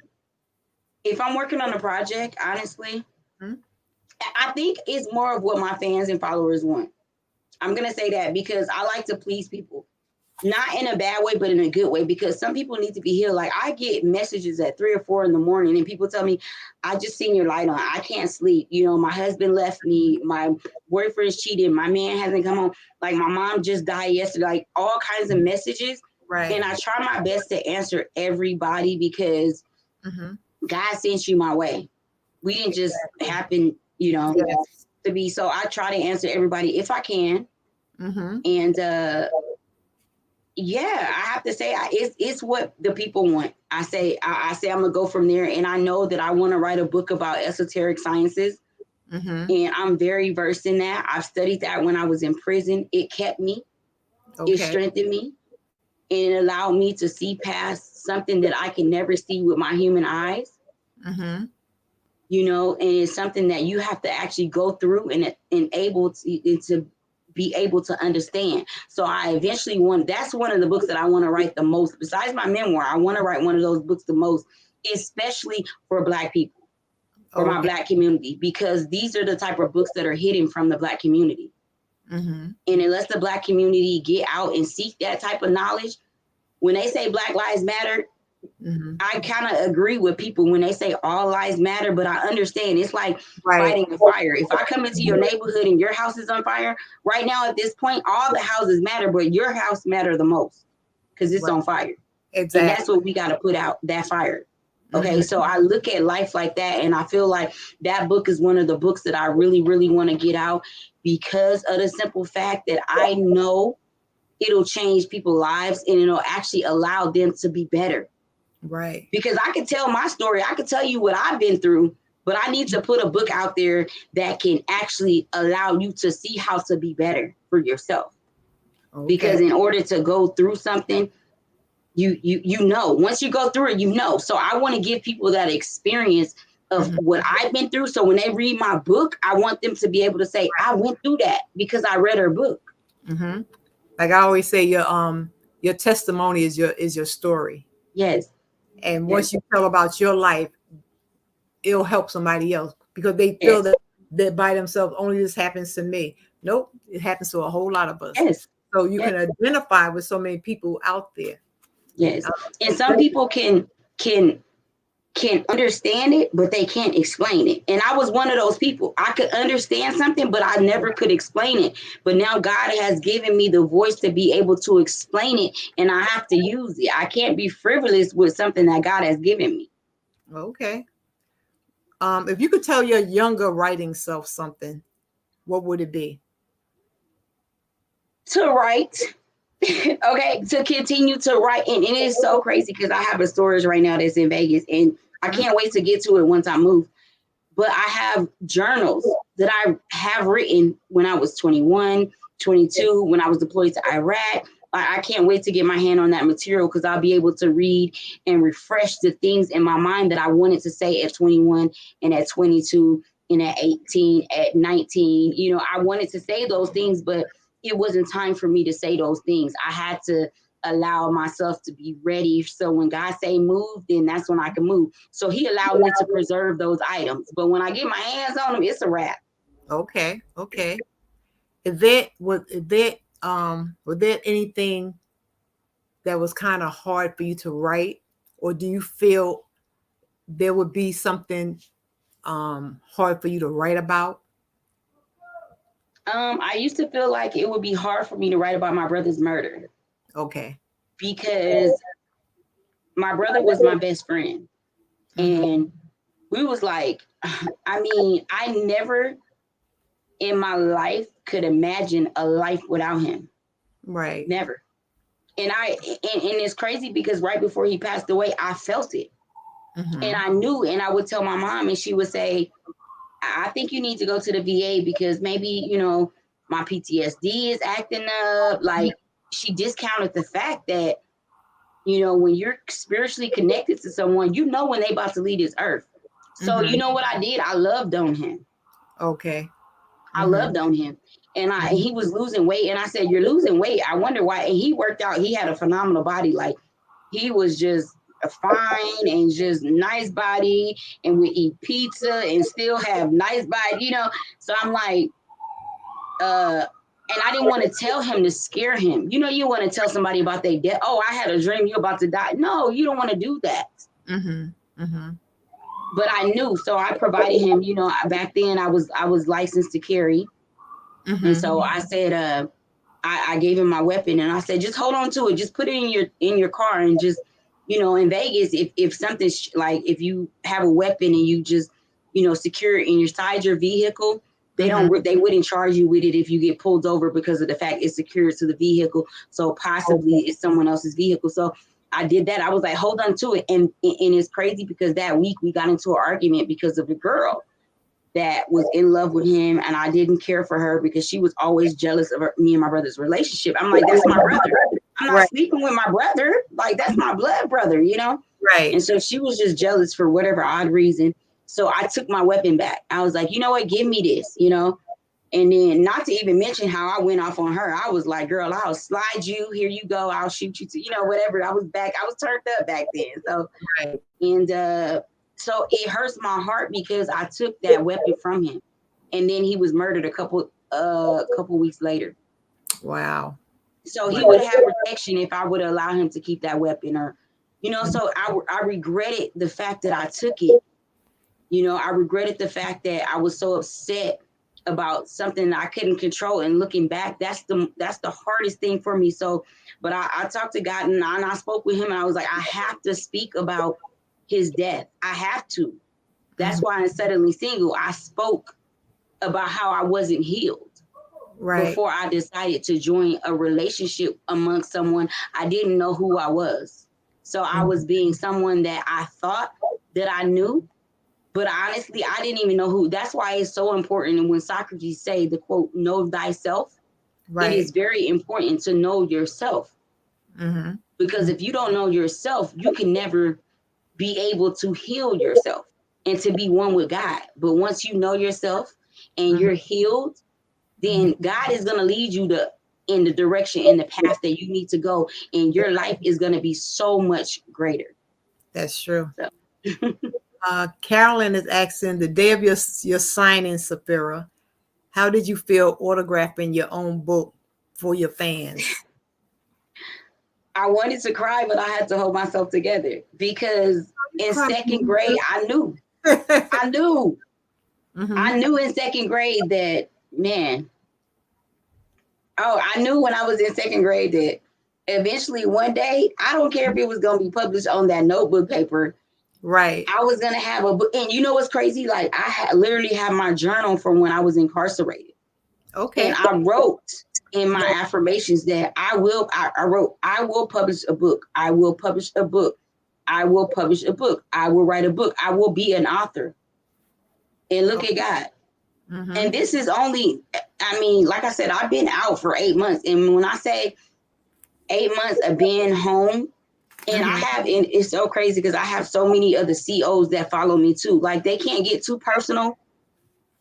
D: if I'm working on a project, honestly, I think it's more of what my fans and followers want. I'm going to say that because I like to please people. Not in a bad way, but in a good way, because some people need to be healed. Like, I get messages at 3 or 4 in the morning and people tell me, I just seen your light on. I can't sleep. My husband left me. My boyfriend's cheated. My man hasn't come home. Like, my mom just died yesterday. Like, all kinds of messages.
A: Right.
D: And I try my best to answer everybody because God sent you my way. We didn't just happen, to be. So I try to answer everybody if I can. And, yeah, I have to say it's what the people want. I say I'm gonna go from there, and I know that I want to write a book about esoteric sciences, and I'm very versed in that. I've studied that when I was in prison. It kept me, it strengthened me, and it allowed me to see past something that I can never see with my human eyes. And it's something that you have to actually go through and able to be able to understand. So I eventually that's one of the books that I want to write the most. Besides my memoir, I want to write one of those books the most, especially for Black people, for my Black community, because these are the type of books that are hidden from the Black community. And unless the Black community get out and seek that type of knowledge, when they say Black Lives Matter, I kind of agree with people when they say all lives matter, but I understand it's like fighting a fire. If I come into your neighborhood and your house is on fire, right now at this point, all the houses matter, but your house matter the most because it's on fire. Exactly. And that's what we got to put out, that fire. Okay, so I look at life like that, and I feel like that book is one of the books that I really, really want to get out because of the simple fact that I know it'll change people's lives and it'll actually allow them to be better.
A: Right.
D: Because I can tell my story. I can tell you what I've been through, but I need to put a book out there that can actually allow you to see how to be better for yourself. Because in order to go through something, you know, once you go through it, So I want to give people that experience of what I've been through. So when they read my book, I want them to be able to say, I went through that because I read her book.
A: Like I always say, your testimony is your story.
D: Yes.
A: And once you tell about your life, it'll help somebody else because they feel that by themselves, only this happens to me. Nope, it happens to a whole lot of us.
D: Yes.
A: So you can identify with so many people out there.
D: Yes. And some people can can understand it, but they can't explain it. And I was one of those people. I could understand something, but I never could explain it. But now God has given me the voice to be able to explain it, and I have to use it. I can't be frivolous with something that God has given me.
A: Okay. If you could tell your younger writing self something, what would it be?
D: To write. Okay, to continue to write. And it is so crazy because I have a storage right now that's in Vegas, and I can't wait to get to it once I move. But I have journals that I have written when I was 21, 22, when I was deployed to Iraq. I can't wait to get my hand on that material because I'll be able to read and refresh the things in my mind that I wanted to say at 21 and at 22 and at 18, at 19. You know, I wanted to say those things, but it wasn't time for me to say those things. I had to allow myself to be ready. So when God say move, then that's when I can move. So he allowed me to preserve those items. But when I get my hands on them, it's a wrap.
A: Okay. Okay. Was there anything that was kind of hard for you to write, or do you feel there would be something hard for you to write about?
D: I used to feel like it would be hard for me to write about my brother's murder
A: Okay.
D: because my brother was my best friend.
A: Mhm.
D: And we was like, I mean, I never in my life could imagine a life without him.
A: Right.
D: Never. And it's crazy because right before he passed away, I felt it.
A: Mhm.
D: And I knew, and I would tell my mom, and she would say, I think you need to go to the VA because maybe, you know, my PTSD is acting up. Like, she discounted the fact that, you know, when you're spiritually connected to someone, you know when they about to leave this earth. So you
A: Mhm.
D: know what I did? I loved on him.
A: Okay.
D: I
A: Mhm.
D: loved on him. And
A: Mhm.
D: he was losing weight. And I said, you're losing weight. I wonder why. And he worked out. He had a phenomenal body. Like, he was just fine and just nice body, and we eat pizza and still have nice body, you know. So I'm like, and I didn't want to tell him to scare him. You know, you want to tell somebody about their death. Oh, I had a dream you're about to die. No, you don't want to do that.
A: Mhm. Mhm.
D: But I knew, so I provided him. You know, back then I was licensed to carry, and
A: Mhm.
D: so I said, I gave him my weapon, and I said, just hold on to it, just put it in your car, and just, you know, in Vegas, if something's like, if you have a weapon and you just, you know, secure it inside your vehicle,
A: Mhm.
D: they wouldn't charge you with it if you get pulled over because of the fact it's secured to the vehicle. So possibly it's someone else's vehicle. So I did that. I was like, hold on to it, and it's crazy because that week we got into an argument because of a girl that was in love with him, and I didn't care for her because she was always jealous of me and my brother's relationship. I'm like, that's my brother. I'm not
A: Right.
D: sleeping with my brother. Like, that's my blood brother, you know?
A: Right.
D: And so she was just jealous for whatever odd reason. So I took my weapon back. I was like, you know what? Give me this, you know? And then, not to even mention how I went off on her. I was like, girl, I'll slide you. Here you go. I'll shoot you to, you know, whatever. I was turned up back then. So,
A: Right.
D: and so it hurts my heart because I took that weapon from him, and then he was murdered a couple weeks later.
A: Wow.
D: So he
A: Wow.
D: would have protection if I would allow him to keep that weapon, or, you know. So I regretted the fact that I took it. You know, I regretted the fact that I was so upset about something that I couldn't control. And looking back, that's the hardest thing for me. So, but I talked to God, and I spoke with him, and I was like, I have to speak about his death. I have to. That's
A: Mhm.
D: why in Suddenly Single, I spoke about how I wasn't healed
A: Right.
D: before I decided to join a relationship amongst someone I didn't know who I was. So I
A: Mhm.
D: was being someone that I thought that I knew, but honestly, I didn't even know who. That's why it's so important. And when Socrates say the quote, know thyself, it
A: Right.
D: is very important to know yourself.
A: Mhm.
D: Because if you don't know yourself, you can never be able to heal yourself and to be one with God. But once you know yourself and
A: Mhm.
D: you're healed,
A: Mhm.
D: then God is going to lead you in the direction, in the path that you need to go, and your life is going to be so much greater.
A: That's true.
D: So
A: Carolyn is asking the day of your signing, Safira. How did you feel autographing your own book for your fans?
D: I wanted to cry, but I had to hold myself together because In second grade, I knew. I knew. I knew in second grade that, man. Oh, I knew when I was in second grade that eventually one day, I don't care if it was going to be published on that notebook paper.
A: Right.
D: I was going to have a book. And you know what's crazy? Like, I literally have my journal from when I was incarcerated.
A: Okay.
D: And I wrote in my affirmations that I wrote, I will publish a book. I will publish a book. I will publish a book. I will write a book. I will be an author. And look at God. And this is only, I mean, like I said, I've been out for 8 months. And when I say 8 months of being home, and and it's so crazy because I have so many other COs that follow me too. Like, they can't get too personal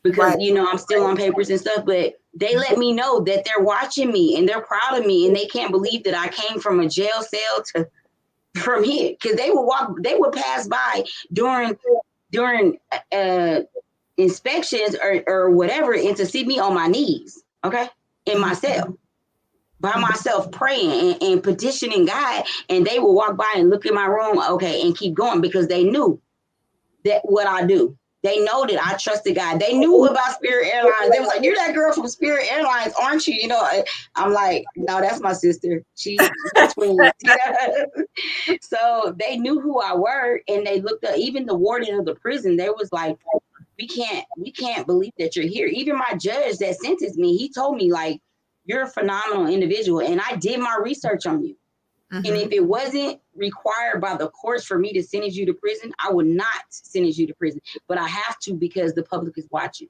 D: because, you know, I'm still on papers and stuff, but they let me know that they're watching me and they're proud of me. And they can't believe that I came from a jail cell from here. Because they would pass by during inspections or whatever, and to see me on my knees, okay, in my cell, by myself, praying and petitioning God, and they will walk by and look in my room, okay, and keep going because they knew that what I do. They know that I trusted God. They knew about Spirit Airlines. They was like, "You're that girl from Spirit Airlines, aren't you?" You know, I'm like, "No, that's my sister. She's twin." So they knew who I were, and they looked up. Even the warden of the prison, they was like, we can't believe that you're here. Even my judge that sentenced me, he told me, like, you're a phenomenal individual. And I did my research on you. And if it wasn't required by the courts for me to sentence you to prison, I would not sentence you to prison. But I have to because the public is watching.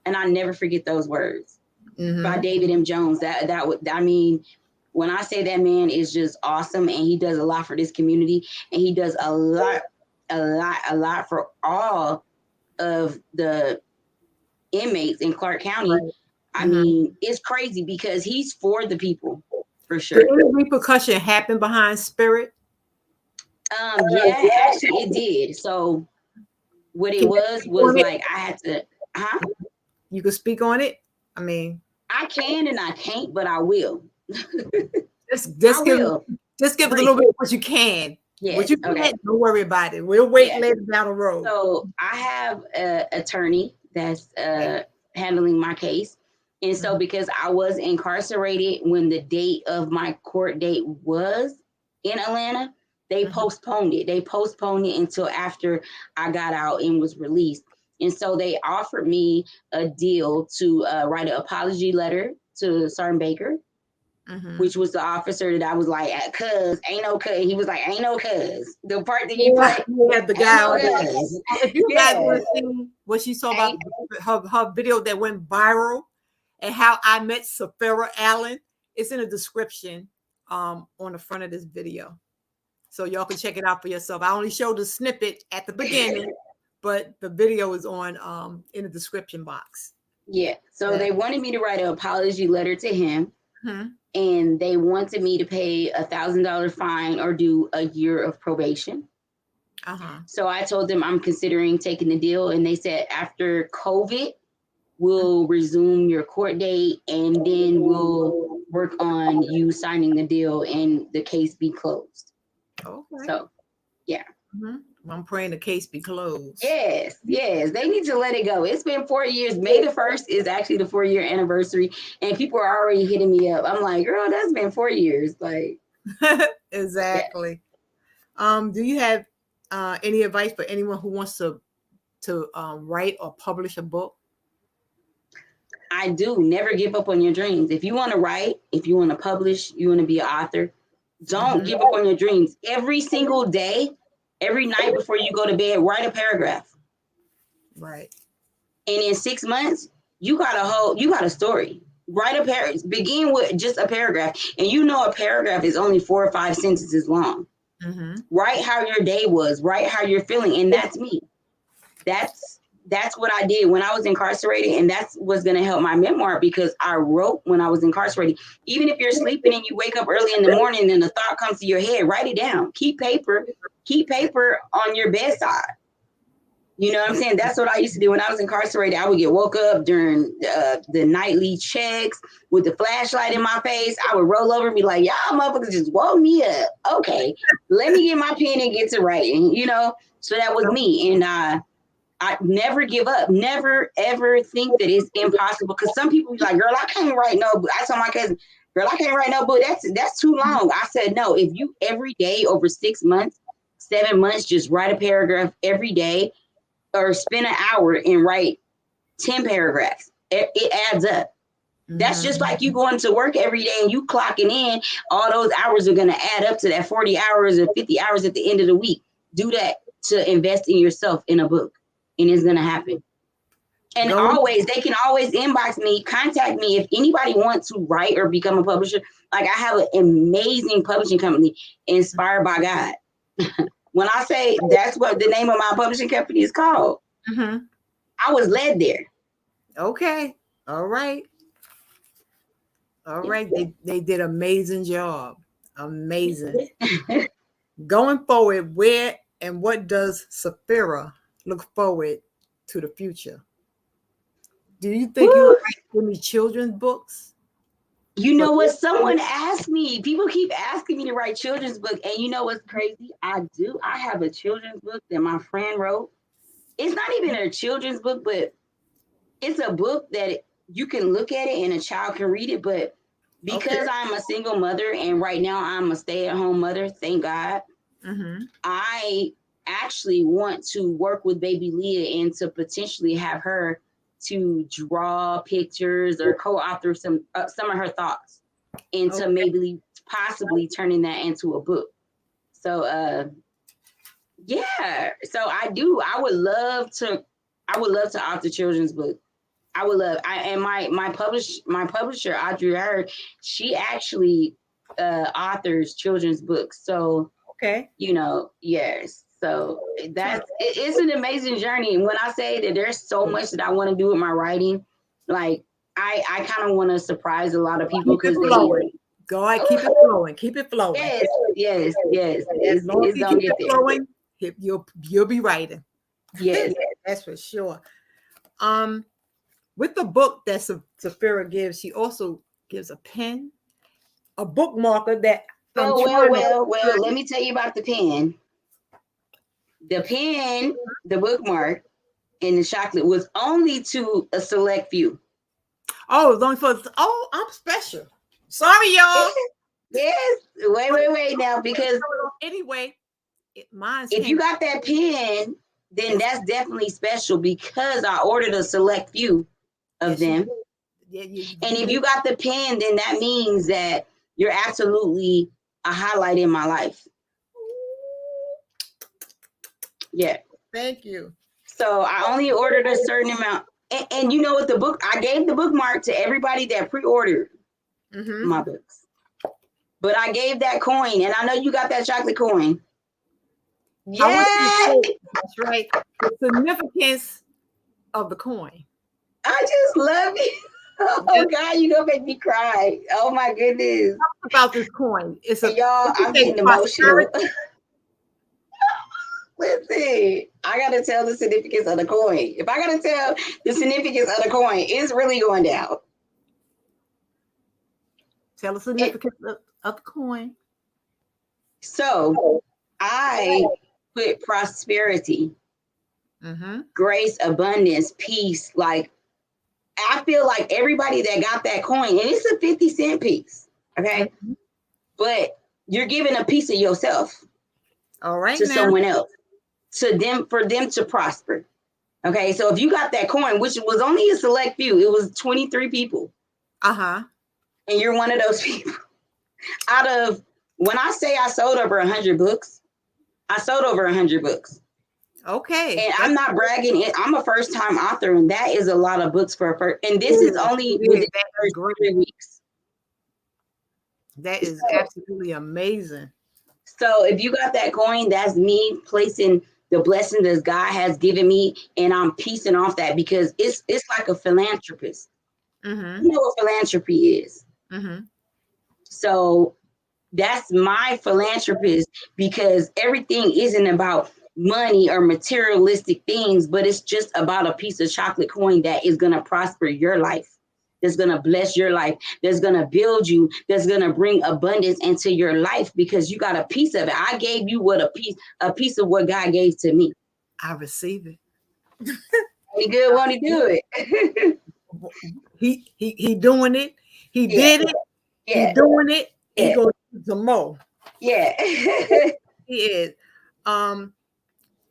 D: And I never forget those words by David M. Jones. I mean, when I say that man is just awesome and he does a lot for this community, and he does a lot for all of the inmates in Clark County. I mean, it's crazy because he's for the people, for sure.
A: Did any repercussion happen behind Spirit?
D: Yeah, actually it did. So what it was like I had to,
A: You could speak on it? I mean,
D: I can and I can't, but I will.
A: just give us a little bit of what you can.
D: Yes,
A: what you can't, don't worry about it. We'll wait later down the road.
D: So I have an attorney that's handling my case. And so because I was incarcerated when the date of my court date was in Atlanta, they postponed it. They postponed it until after I got out and was released. And so they offered me a deal to write an apology letter to Sergeant Baker, which was the officer that I was like, cuz, ain't no cuz. He was like, ain't no cuz. The part that you played.
A: Yeah, the guy. If you guys want to see what she saw about her video that went viral and how I met Safira Allen, it's in the description on the front of this video. So y'all can check it out for yourself. I only showed the snippet at the beginning, but the video is on in the description box.
D: Yeah. So they wanted me to write an apology letter to him. And they wanted me to pay $1,000 fine or do a year of probation. So I told them I'm considering taking the deal. And they said, after COVID, we'll resume your court date and then we'll work on you signing the deal and the case be closed.
A: Okay.
D: So, yeah.
A: I'm praying the case be closed.
D: Yes. They need to let it go. It's been 4 years. May the 1st is actually the 4-year anniversary. And people are already hitting me up. I'm like, girl, that's been 4 years. Like,
A: exactly. Yeah. Do you have any advice for anyone who wants to write or publish a book?
D: I do. Never give up on your dreams. If you want to write, if you want to publish, you want to be an author, don't give up on your dreams. Every single day, every night before you go to bed, write a paragraph.
A: Right.
D: And in 6 months, you got a story. Write a paragraph. Begin with just a paragraph. And you know a paragraph is only 4 or 5 sentences long. Write how your day was. Write how you're feeling. And that's me. That's what I did when I was incarcerated. And that's what's going to help my memoir, because I wrote when I was incarcerated. Even if you're sleeping and you wake up early in the morning and the thought comes to your head, write it down. Keep paper on your bedside. You know what I'm saying? That's what I used to do when I was incarcerated. I would get woke up during the nightly checks with the flashlight in my face. I would roll over and be like, y'all motherfuckers just woke me up. Okay, let me get my pen and get to writing, you know? So that was me. And I never give up. Never, ever think that it's impossible. Because some people be like, girl, I can't write no book. I told my cousin, girl, I can't write no book. That's too long. I said, no, if you every day over 6 months, 7 months, just write a paragraph every day, or spend an hour and write 10 paragraphs. It adds up. That's just like you going to work every day and you clocking in. All those hours are going to add up to that 40 hours or 50 hours at the end of the week. Do that to invest in yourself in a book, and it's going to happen. And they can always inbox me, contact me if anybody wants to write or become a publisher. Like, I have an amazing publishing company, Inspired by God. When I say that's what the name of my publishing company is called, I was led there.
A: Okay. All right. All right. They did an amazing job. Amazing. Going forward, where and what does Safira look forward to the future? Do you think you'll write any children's books?
D: You know what? Someone asked me. People keep asking me to write children's book. And you know what's crazy? I do. I have a children's book that my friend wrote. It's not even a children's book, but it's a book that you can look at it and a child can read it. But because I'm a single mother and right now I'm a stay-at-home mother, thank God, I actually want to work with baby Leah and to potentially have her to draw pictures or co-author some of her thoughts into maybe possibly turning that into a book. So yeah, so I would love to author children's book. I would love. My publisher Audrey Hurd, she actually authors children's books. So you know, yes. So it's an amazing journey. And when I say that there's so much that I want to do with my writing, like I kind of want to surprise a lot of people because
A: go ahead, keep it flowing, keep it flowing.
D: Yes.
A: As long as you keep it flowing, you'll be writing.
D: Yes,
A: that's for sure. With the book that Safira gives, she also gives a pen, a bookmarker that.
D: Well, let me tell you about the pen. The pen, the bookmark, and the chocolate was only to a select few.
A: Oh, it's only for. Oh, I'm special. Sorry, y'all.
D: Yes. Wait now, because
A: anyway, mine's.
D: If you got that pen, then that's definitely special because I ordered a select few of them. And if you got the pen, then that means that you're absolutely a highlight in my life. Yeah.
A: Thank you.
D: So I only ordered a certain amount. And you know what, I gave the bookmark to everybody that pre-ordered my books. But I gave that coin, and I know you got that chocolate coin.
A: Yeah. That's right. The significance of the coin.
D: I just love it. Oh God, you gonna make me cry. Oh my goodness.
A: Talk about this coin. It's
D: y'all, I'm getting emotional. Listen, I gotta tell the significance of the coin. If I gotta tell the significance of the coin, it's really going down.
A: Tell the significance of the coin.
D: So I put prosperity, grace, abundance, peace. Like, I feel like everybody that got that coin, and it's a 50-cent piece, okay? But you're giving a piece of yourself to someone else, for them to prosper. Okay, so if you got that coin, which was only a select few, it was 23 people. And you're one of those people. When I say I sold over 100 books, I sold over 100 books.
A: Okay.
D: And I'm not bragging. I'm a first-time author, and that is a lot of books for a first. And this is only within the first 3 weeks.
A: That is absolutely amazing.
D: So if you got that coin, that's me placing the blessing that God has given me, and I'm piecing off that because it's like a philanthropist. You know what philanthropy is. So that's my philanthropist, because everything isn't about money or materialistic things, but it's just about a piece of chocolate coin that is going to prosper your life, that's going to bless your life, that's going to build you, that's going to bring abundance into your life because you got a piece of it. I gave you a piece of what God gave to me.
A: I receive it.
D: He good when he do it.
A: He doing it. He
D: Yeah.
A: did it.
D: Yeah.
A: He doing it.
D: Yeah.
A: He gonna do some more.
D: Yeah.
A: He is.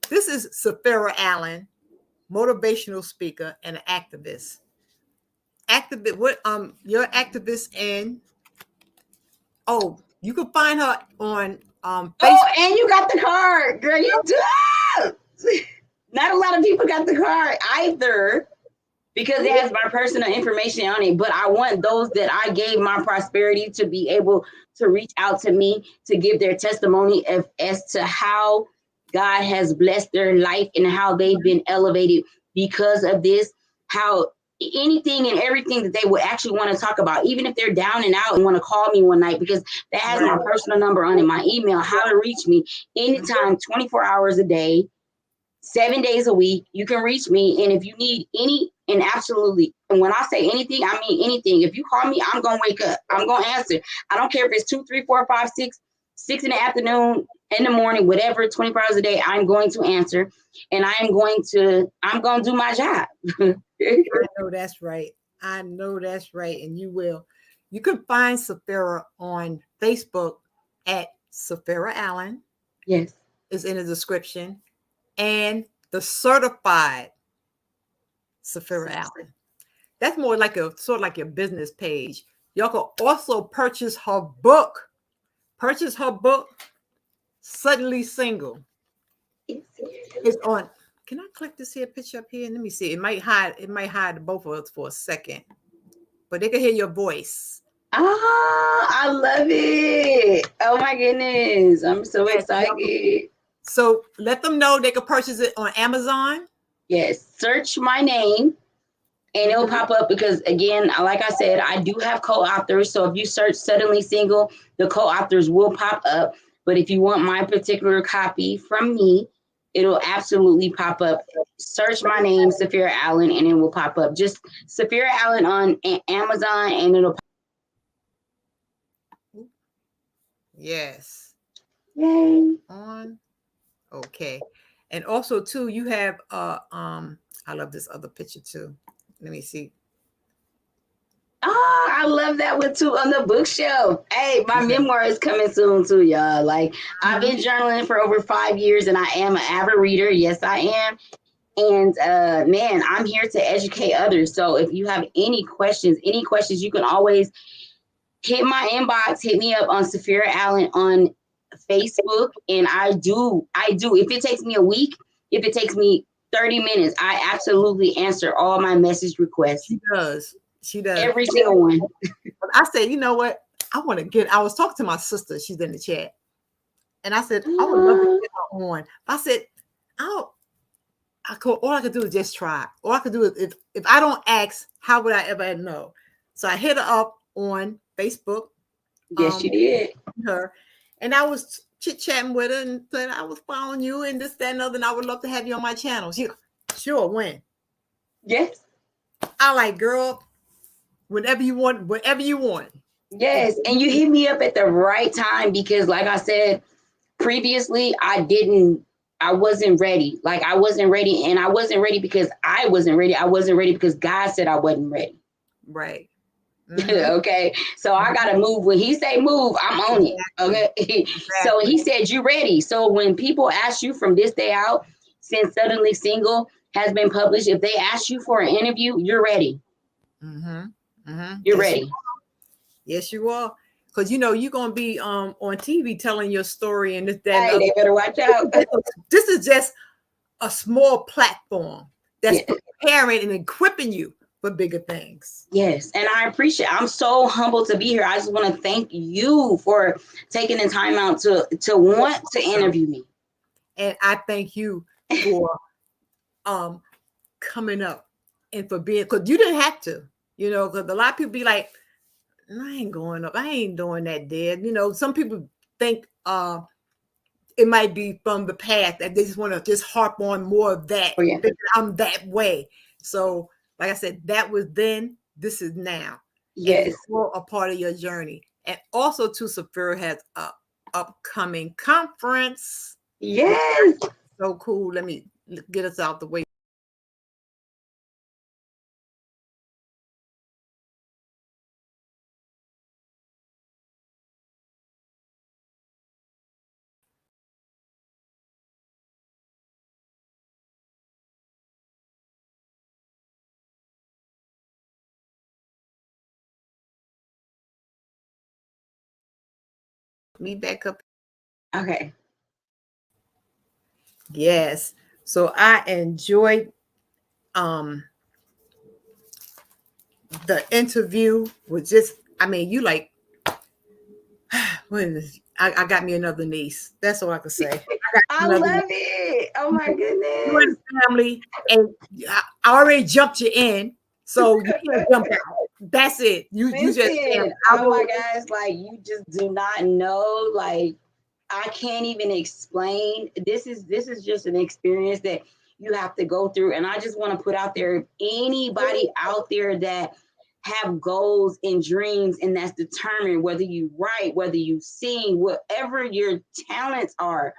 A: This is Safira Allen, motivational speaker and an activist. What you're activist in? Oh, you can find her on Facebook.
D: Oh, and you got the card, girl. You do. Not a lot of people got the card either because it has my personal information on it. But I want those that I gave my prosperity to be able to reach out to me to give their testimony as to how God has blessed their life and how they've been elevated because of this, how anything and everything that they would actually want to talk about, even if they're down and out and want to call me one night, because that has my personal number on it, my email, how to reach me anytime, 24 hours a day, 7 days a week. You can reach me. And if you need any, and absolutely, and when I say anything, I mean anything. If you call me, I'm going to wake up. I'm going to answer. I don't care if it's 2, 3, 4, 5, 6, 6 in the afternoon, in the morning, whatever, 24 hours a day, I'm going to answer. And I'm going to do my job.
A: I know that's right. I know that's right. And you will. You can find Safira on Facebook at Safira Allen.
D: Yes.
A: Is in the description. And the certified Safira Allen. That's more like sort of like your business page. Y'all can also purchase her book. Suddenly Single. It's on. Can I click this here picture up here? Let me see. It might hide both of us for a second. But they can hear your voice.
D: I love it. Oh my goodness. I'm so excited.
A: So let them know they can purchase it on Amazon.
D: Yes. Search my name and it'll pop up because, again, like I said, I do have co-authors. So if you search Suddenly Single, the co-authors will pop up. But if you want my particular copy from me, it'll absolutely pop up. Search my name, Safira Allen, and it will pop up. Just Safira Allen on Amazon and it'll pop up.
A: Yes.
D: Yay.
A: On. Okay. And also too, you have I love this other picture too. Let me see.
D: Oh, I love that one too on the bookshelf. Hey, my memoir is coming soon too, y'all. Like I've been journaling for over 5 years and I am an avid reader. Yes, I am. And man, I'm here to educate others. So if you have any questions, you can always hit my inbox, hit me up on Safira Allen on Facebook. And I do. If it takes me a week, if it takes me 30 minutes, I absolutely answer all my message requests.
A: She does.
D: Every single one.
A: I said, you know what? I was talking to my sister. She's in the chat. And I said, I would love to get her on. I said, all I could do is just try. All I could do is if I don't ask, how would I ever know? So I hit her up on Facebook.
D: Yes, she did.
A: Her. And I was chit-chatting with her and said, I was following you and this, that, and other, and I would love to have you on my channel. She sure when.
D: Yes.
A: I like, girl, whatever you want.
D: Yes. And you hit me up at the right time because like I said, previously, I wasn't ready. Like I wasn't ready. And I wasn't ready because I wasn't ready. I wasn't ready because God said I wasn't ready.
A: Right.
D: Mm-hmm. Okay. So I got to move. When he say move, I'm on it. Okay. Exactly. So he said, you ready. So when people ask you from this day out, since Suddenly Single has been published, if they ask you for an interview, you're ready. You're ready.
A: Yes, you are. Because you're going to be on TV telling your story and this, that.
D: Hey, they better watch out.
A: This is just a small platform that's preparing and equipping you for bigger things.
D: Yes. And I'm so humbled to be here. I just want to thank you for taking the time out to want to interview me.
A: And I thank you for coming up and for being, because you didn't have to, because a lot of people be like, I ain't going up. I ain't doing that, Dad. Some people think it might be from the past that they just want to just harp on more of that.
D: Oh, yeah.
A: I'm that way. So, like I said, that was then, this is now. And
D: Yes.
A: it's all a part of your journey. And also, too, Safira has a upcoming conference.
D: Yes.
A: So cool. Let me get us out the way. Me back up.
D: Okay.
A: Yes. So I enjoyed the interview was just, I mean, you like, I got me another niece. That's all I can say.
D: I love it. Oh my
A: You and
D: goodness.
A: the family, and I already jumped you in, so you can't jump out. That's it. You just
D: Listen, oh my gosh, like you just do not know. Like I can't even explain. This is just an experience that you have to go through. And I just want to put out there, if anybody out there that have goals and dreams and that's determined, whether you write, whether you sing, whatever your talents are,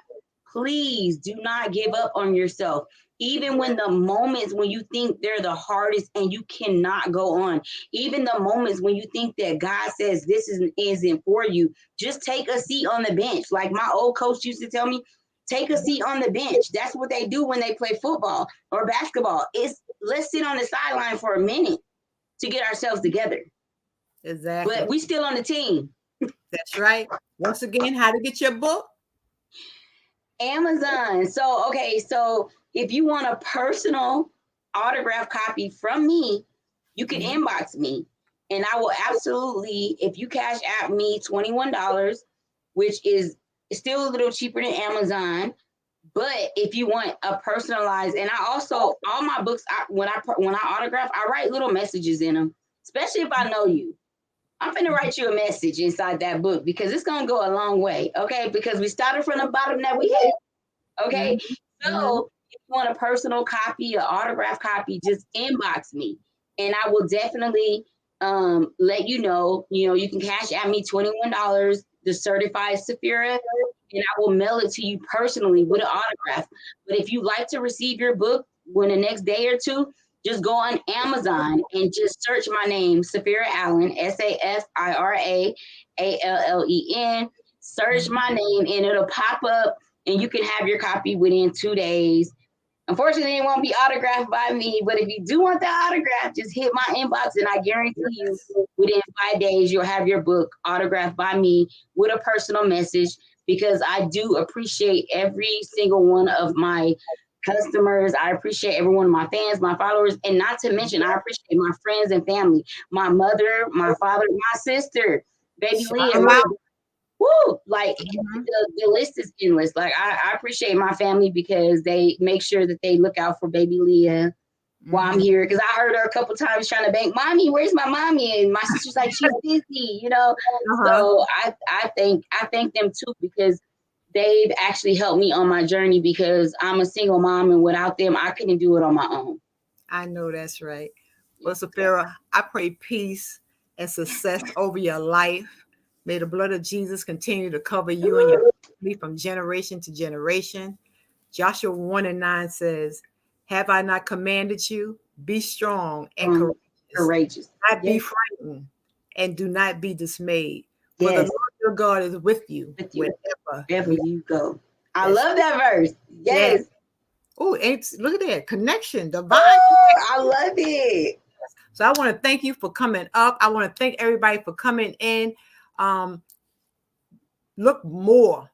D: please do not give up on yourself. Even when the moments when you think they're the hardest and you cannot go on, even the moments when you think that God says this isn't for you, just take a seat on the bench. Like my old coach used to tell me, take a seat on the bench. That's what they do when they play football or basketball. Let's sit on the sideline for a minute to get ourselves together.
A: Exactly.
D: But we still on the team.
A: That's right. Once again, how to get your book?
D: Amazon. So if you want a personal autograph copy from me, you can inbox me. And I will absolutely, if you cash out me $21, which is still a little cheaper than Amazon. But if you want a personalized, and I also, all my books, when I autograph, I write little messages in them, especially if I know you. I'm going to write you a message inside that book because it's going to go a long way, okay? Because we started from the bottom that we hit, okay? So if you want a personal copy, an autograph copy, just inbox me. And I will definitely let you know, you can cash at me $21, the Certified Safira, and I will mail it to you personally with an autograph. But if you'd like to receive your book within the next day or two, just go on Amazon and just search my name, Safira Allen, SAFIRAALLEN. Search my name and it'll pop up and you can have your copy within 2 days. Unfortunately, it won't be autographed by me, but if you do want the autograph, just hit my inbox and I guarantee you within 5 days, you'll have your book autographed by me with a personal message because I do appreciate every single one of my customers. I appreciate every one of my fans, my followers, and not to mention, I appreciate my friends and family, my mother, my father, my sister, baby Leah. Woo! Like the list is endless. Like I appreciate my family because they make sure that they look out for baby Leah while I'm here. Because I heard her a couple times trying to beg, "Mommy, where's my mommy?" And my sister's like, "She's busy," So I thank them too because they've actually helped me on my journey because I'm a single mom and without them, I couldn't do it on my own.
A: I know that's right. Well, Safira, I pray peace and success over your life. May the blood of Jesus continue to cover you and your family from generation to generation. Joshua 1:9 says, "Have I not commanded you? Be strong and
D: courageous.
A: Not be frightened and do not be dismayed. For the
D: Yes.
A: Lord your God is with you,
D: wherever you go." I love that verse. Yes.
A: Oh, look at that connection, divine.
D: I love it.
A: So I want to thank you for coming up. I want to thank everybody for coming in. Look more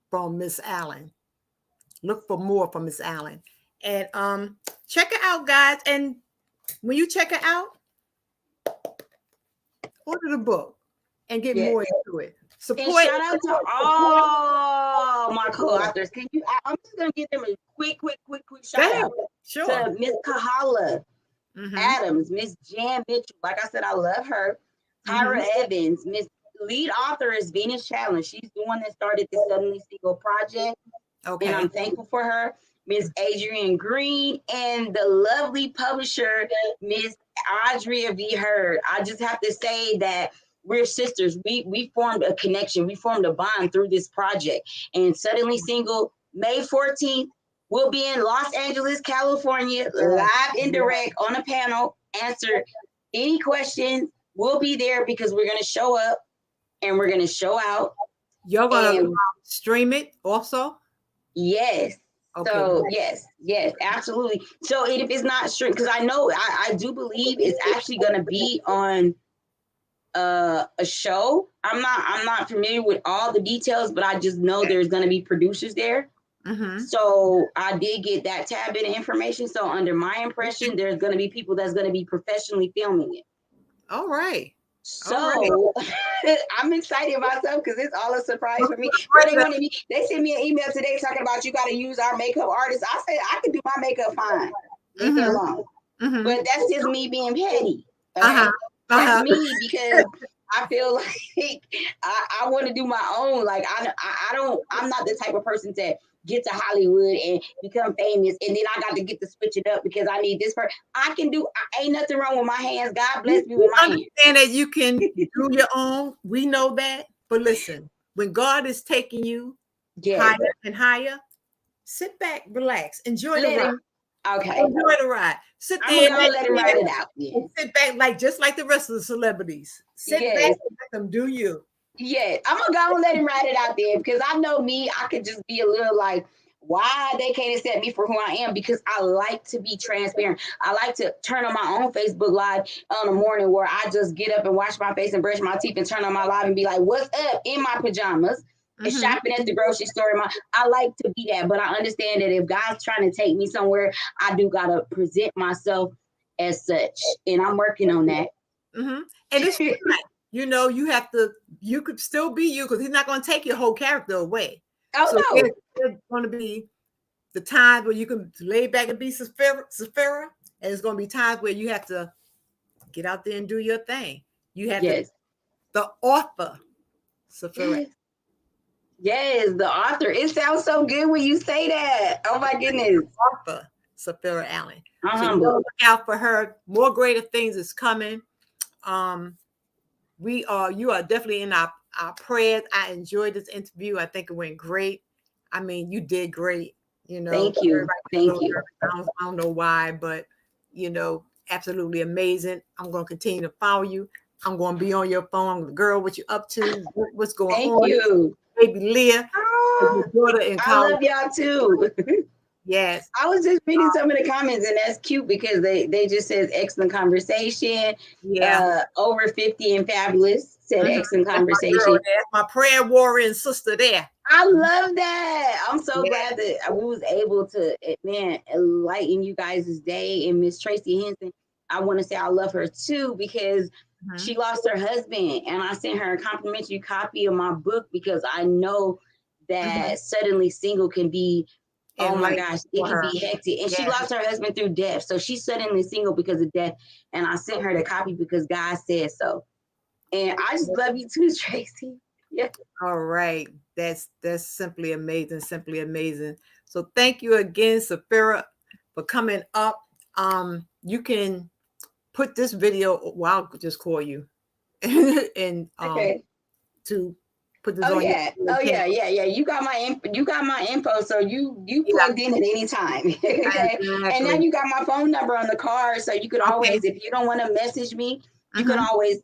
A: from Miss Allen. Look for more from Miss Allen. And check it out, guys. And when you check it out, order the book and get more into it.
D: Support. And shout out to all my co-authors. Can you? I'm just gonna give them a quick shout out.
A: Sure.
D: To Miss Kahala Adams, Miss Jan Mitchell. Like I said, I love her. Tyra Evans, Miss lead author is Venus Challenge. She's the one that started the Suddenly Single project.
A: Okay.
D: And I'm thankful for her. Miss Adrienne Green and the lovely publisher, Miss Audrey V. Heard. I just have to say that we're sisters. We formed a connection. We formed a bond through this project. And Suddenly Single, May 14th, we'll be in Los Angeles, California, live and direct on a panel. Answer any questions. We'll be there because we're going to show up and we're going to show out.
A: You're going to stream it also?
D: Yes.
A: Okay.
D: So yes, absolutely. So if it's not streamed, because I know I do believe it's actually going to be on a show. I'm not familiar with all the details, but I just know there's going to be producers there.
A: Mm-hmm.
D: So I did get that tad bit of information. So under my impression, there's going to be people that's going to be professionally filming it.
A: All right.
D: So I'm excited myself because it's all a surprise for me. They sent me an email today talking about you got to use our makeup artist. I said I can do my makeup fine. Leave me alone. Mm-hmm. But that's just me being petty. Okay? That's me because I feel like I want to do my own. Like I'm not the type of person to get to Hollywood and become famous, and then I got to get to switch it up because I need this person. Ain't nothing wrong with my hands. God bless me with my hands.
A: Understand that you can do your own. We know that. But listen, when God is taking you higher and higher, sit back, relax, enjoy the ride.
D: Okay.
A: Enjoy the ride. Sit there.
D: I'm gonna let him ride it out.
A: Yeah. Sit back, just like the rest of the celebrities. Sit back and let them do you.
D: Yeah, I'm gonna go and let him ride it out there because I know me. I could just be a little like, why they can't accept me for who I am? Because I like to be transparent. I like to turn on my own Facebook Live on the morning where I just get up and wash my face and brush my teeth and turn on my live and be like, what's up in my pajamas? And shopping at the grocery store. I like to be that, but I understand that if God's trying to take me somewhere, I do gotta present myself as such, and I'm working on that.
A: Mm-hmm. And it's you could still be you because he's not going to take your whole character away.
D: Oh,
A: so
D: no.
A: There's going to be the times where you can lay back and be Safira, and it's going to be times where you have to get out there and do your thing. You have the author, Safira.
D: Yes, the author. It sounds so good when you say that. Oh my goodness.
A: Author, Safira Allen. So look out for her. More greater things is coming. You are definitely in our prayers. I enjoyed this interview. I think it went great. I mean, you did great.
D: Thank you. Thank you.
A: I don't know why, but absolutely amazing. I'm going to continue to follow you. I'm going to be on your phone. Girl, what you up to? What's going on?
D: Thank you.
A: Baby Leah. Your daughter in college.
D: I love y'all too.
A: Yes.
D: I was just reading some of the comments, and that's cute because they just says excellent conversation.
A: Yeah.
D: Over 50 and fabulous said excellent conversation.
A: That's my prayer warrior and sister there.
D: I love that. I'm so glad that we was able to, enlighten you guys' day. And Miss Tracy Henson, I want to say I love her too because she lost her husband, and I sent her a complimentary copy of my book because I know that Suddenly Single can be, oh my gosh, it can be hectic. And she lost her husband through death. So she's suddenly single because of death. And I sent her the copy because God said so. And I just love you too, Tracy. Yeah.
A: All right. That's simply amazing. Simply amazing. So thank you again, Safira, for coming up. You can put this video, well, I'll just call you and to put this on.
D: Yeah. You got my info. So you plugged in at any time. Okay. And now you got my phone number on the card. So you could always, if you don't want to message me, you can always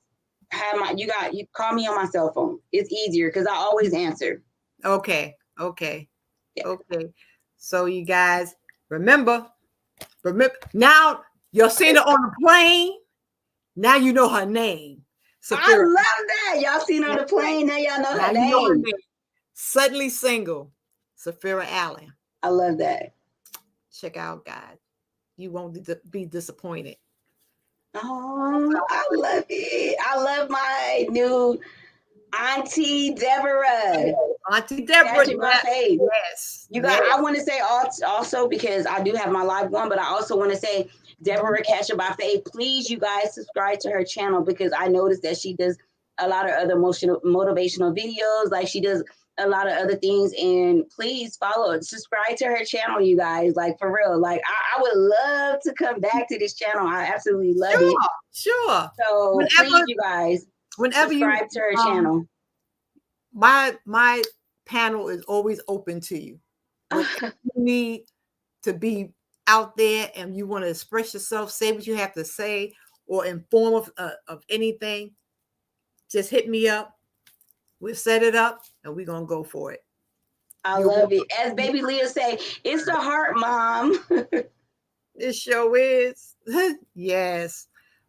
D: have you call me on my cell phone. It's easier because I always answer.
A: Okay. So you guys remember now you're seeing her on the plane. Now you know her name.
D: Safira. I love that. Y'all seen her on the plane. Now y'all know her name.
A: Suddenly Single, Safira Allen.
D: I love that.
A: Check out, guys. You won't be disappointed.
D: Oh, I love it. I love my new Auntie Deborah.
A: Auntie Deborah.
D: Yes. You guys, I want to say also because I do have my live one, but I also want to say Deborah Catcher by Faith. Please, you guys subscribe to her channel because I noticed that she does a lot of other motivational videos. Like she does a lot of other things. And please follow, subscribe to her channel, you guys. Like for real. Like I would love to come back to this channel. I absolutely love it.
A: Sure.
D: So please, you guys, subscribe to her channel.
A: My panel is always open to you. Whenever you need to be out there and you want to express yourself, say what you have to say, or inform of anything, just hit me up. We'll set it up and we're gonna go for it.
D: I love it. As baby Leah say, it's the heart, Mom.
A: It sure is. Yes.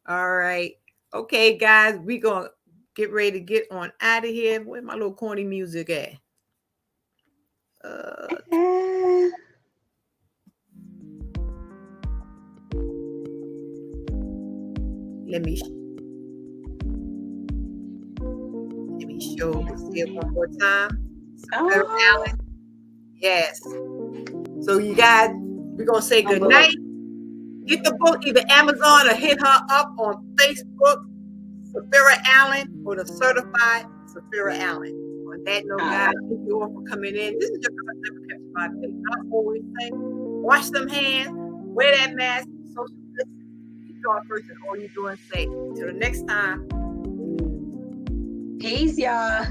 A: All right. Okay, guys, we're gonna get ready to get on out of here. Where's my little corny music at? Let me show it one more time. Alan. Yes. So you guys, we're gonna say good night. Get the book, either Amazon or hit her up on Facebook, Safira Allen, or the Certified Safira Allen. On that note, guys, thank you all for coming in. This is your first ever Capture My Face. I always say, wash them hands, wear that mask, social distance, keep going first, and all you're doing safe. Till the next time.
D: Peace, y'all.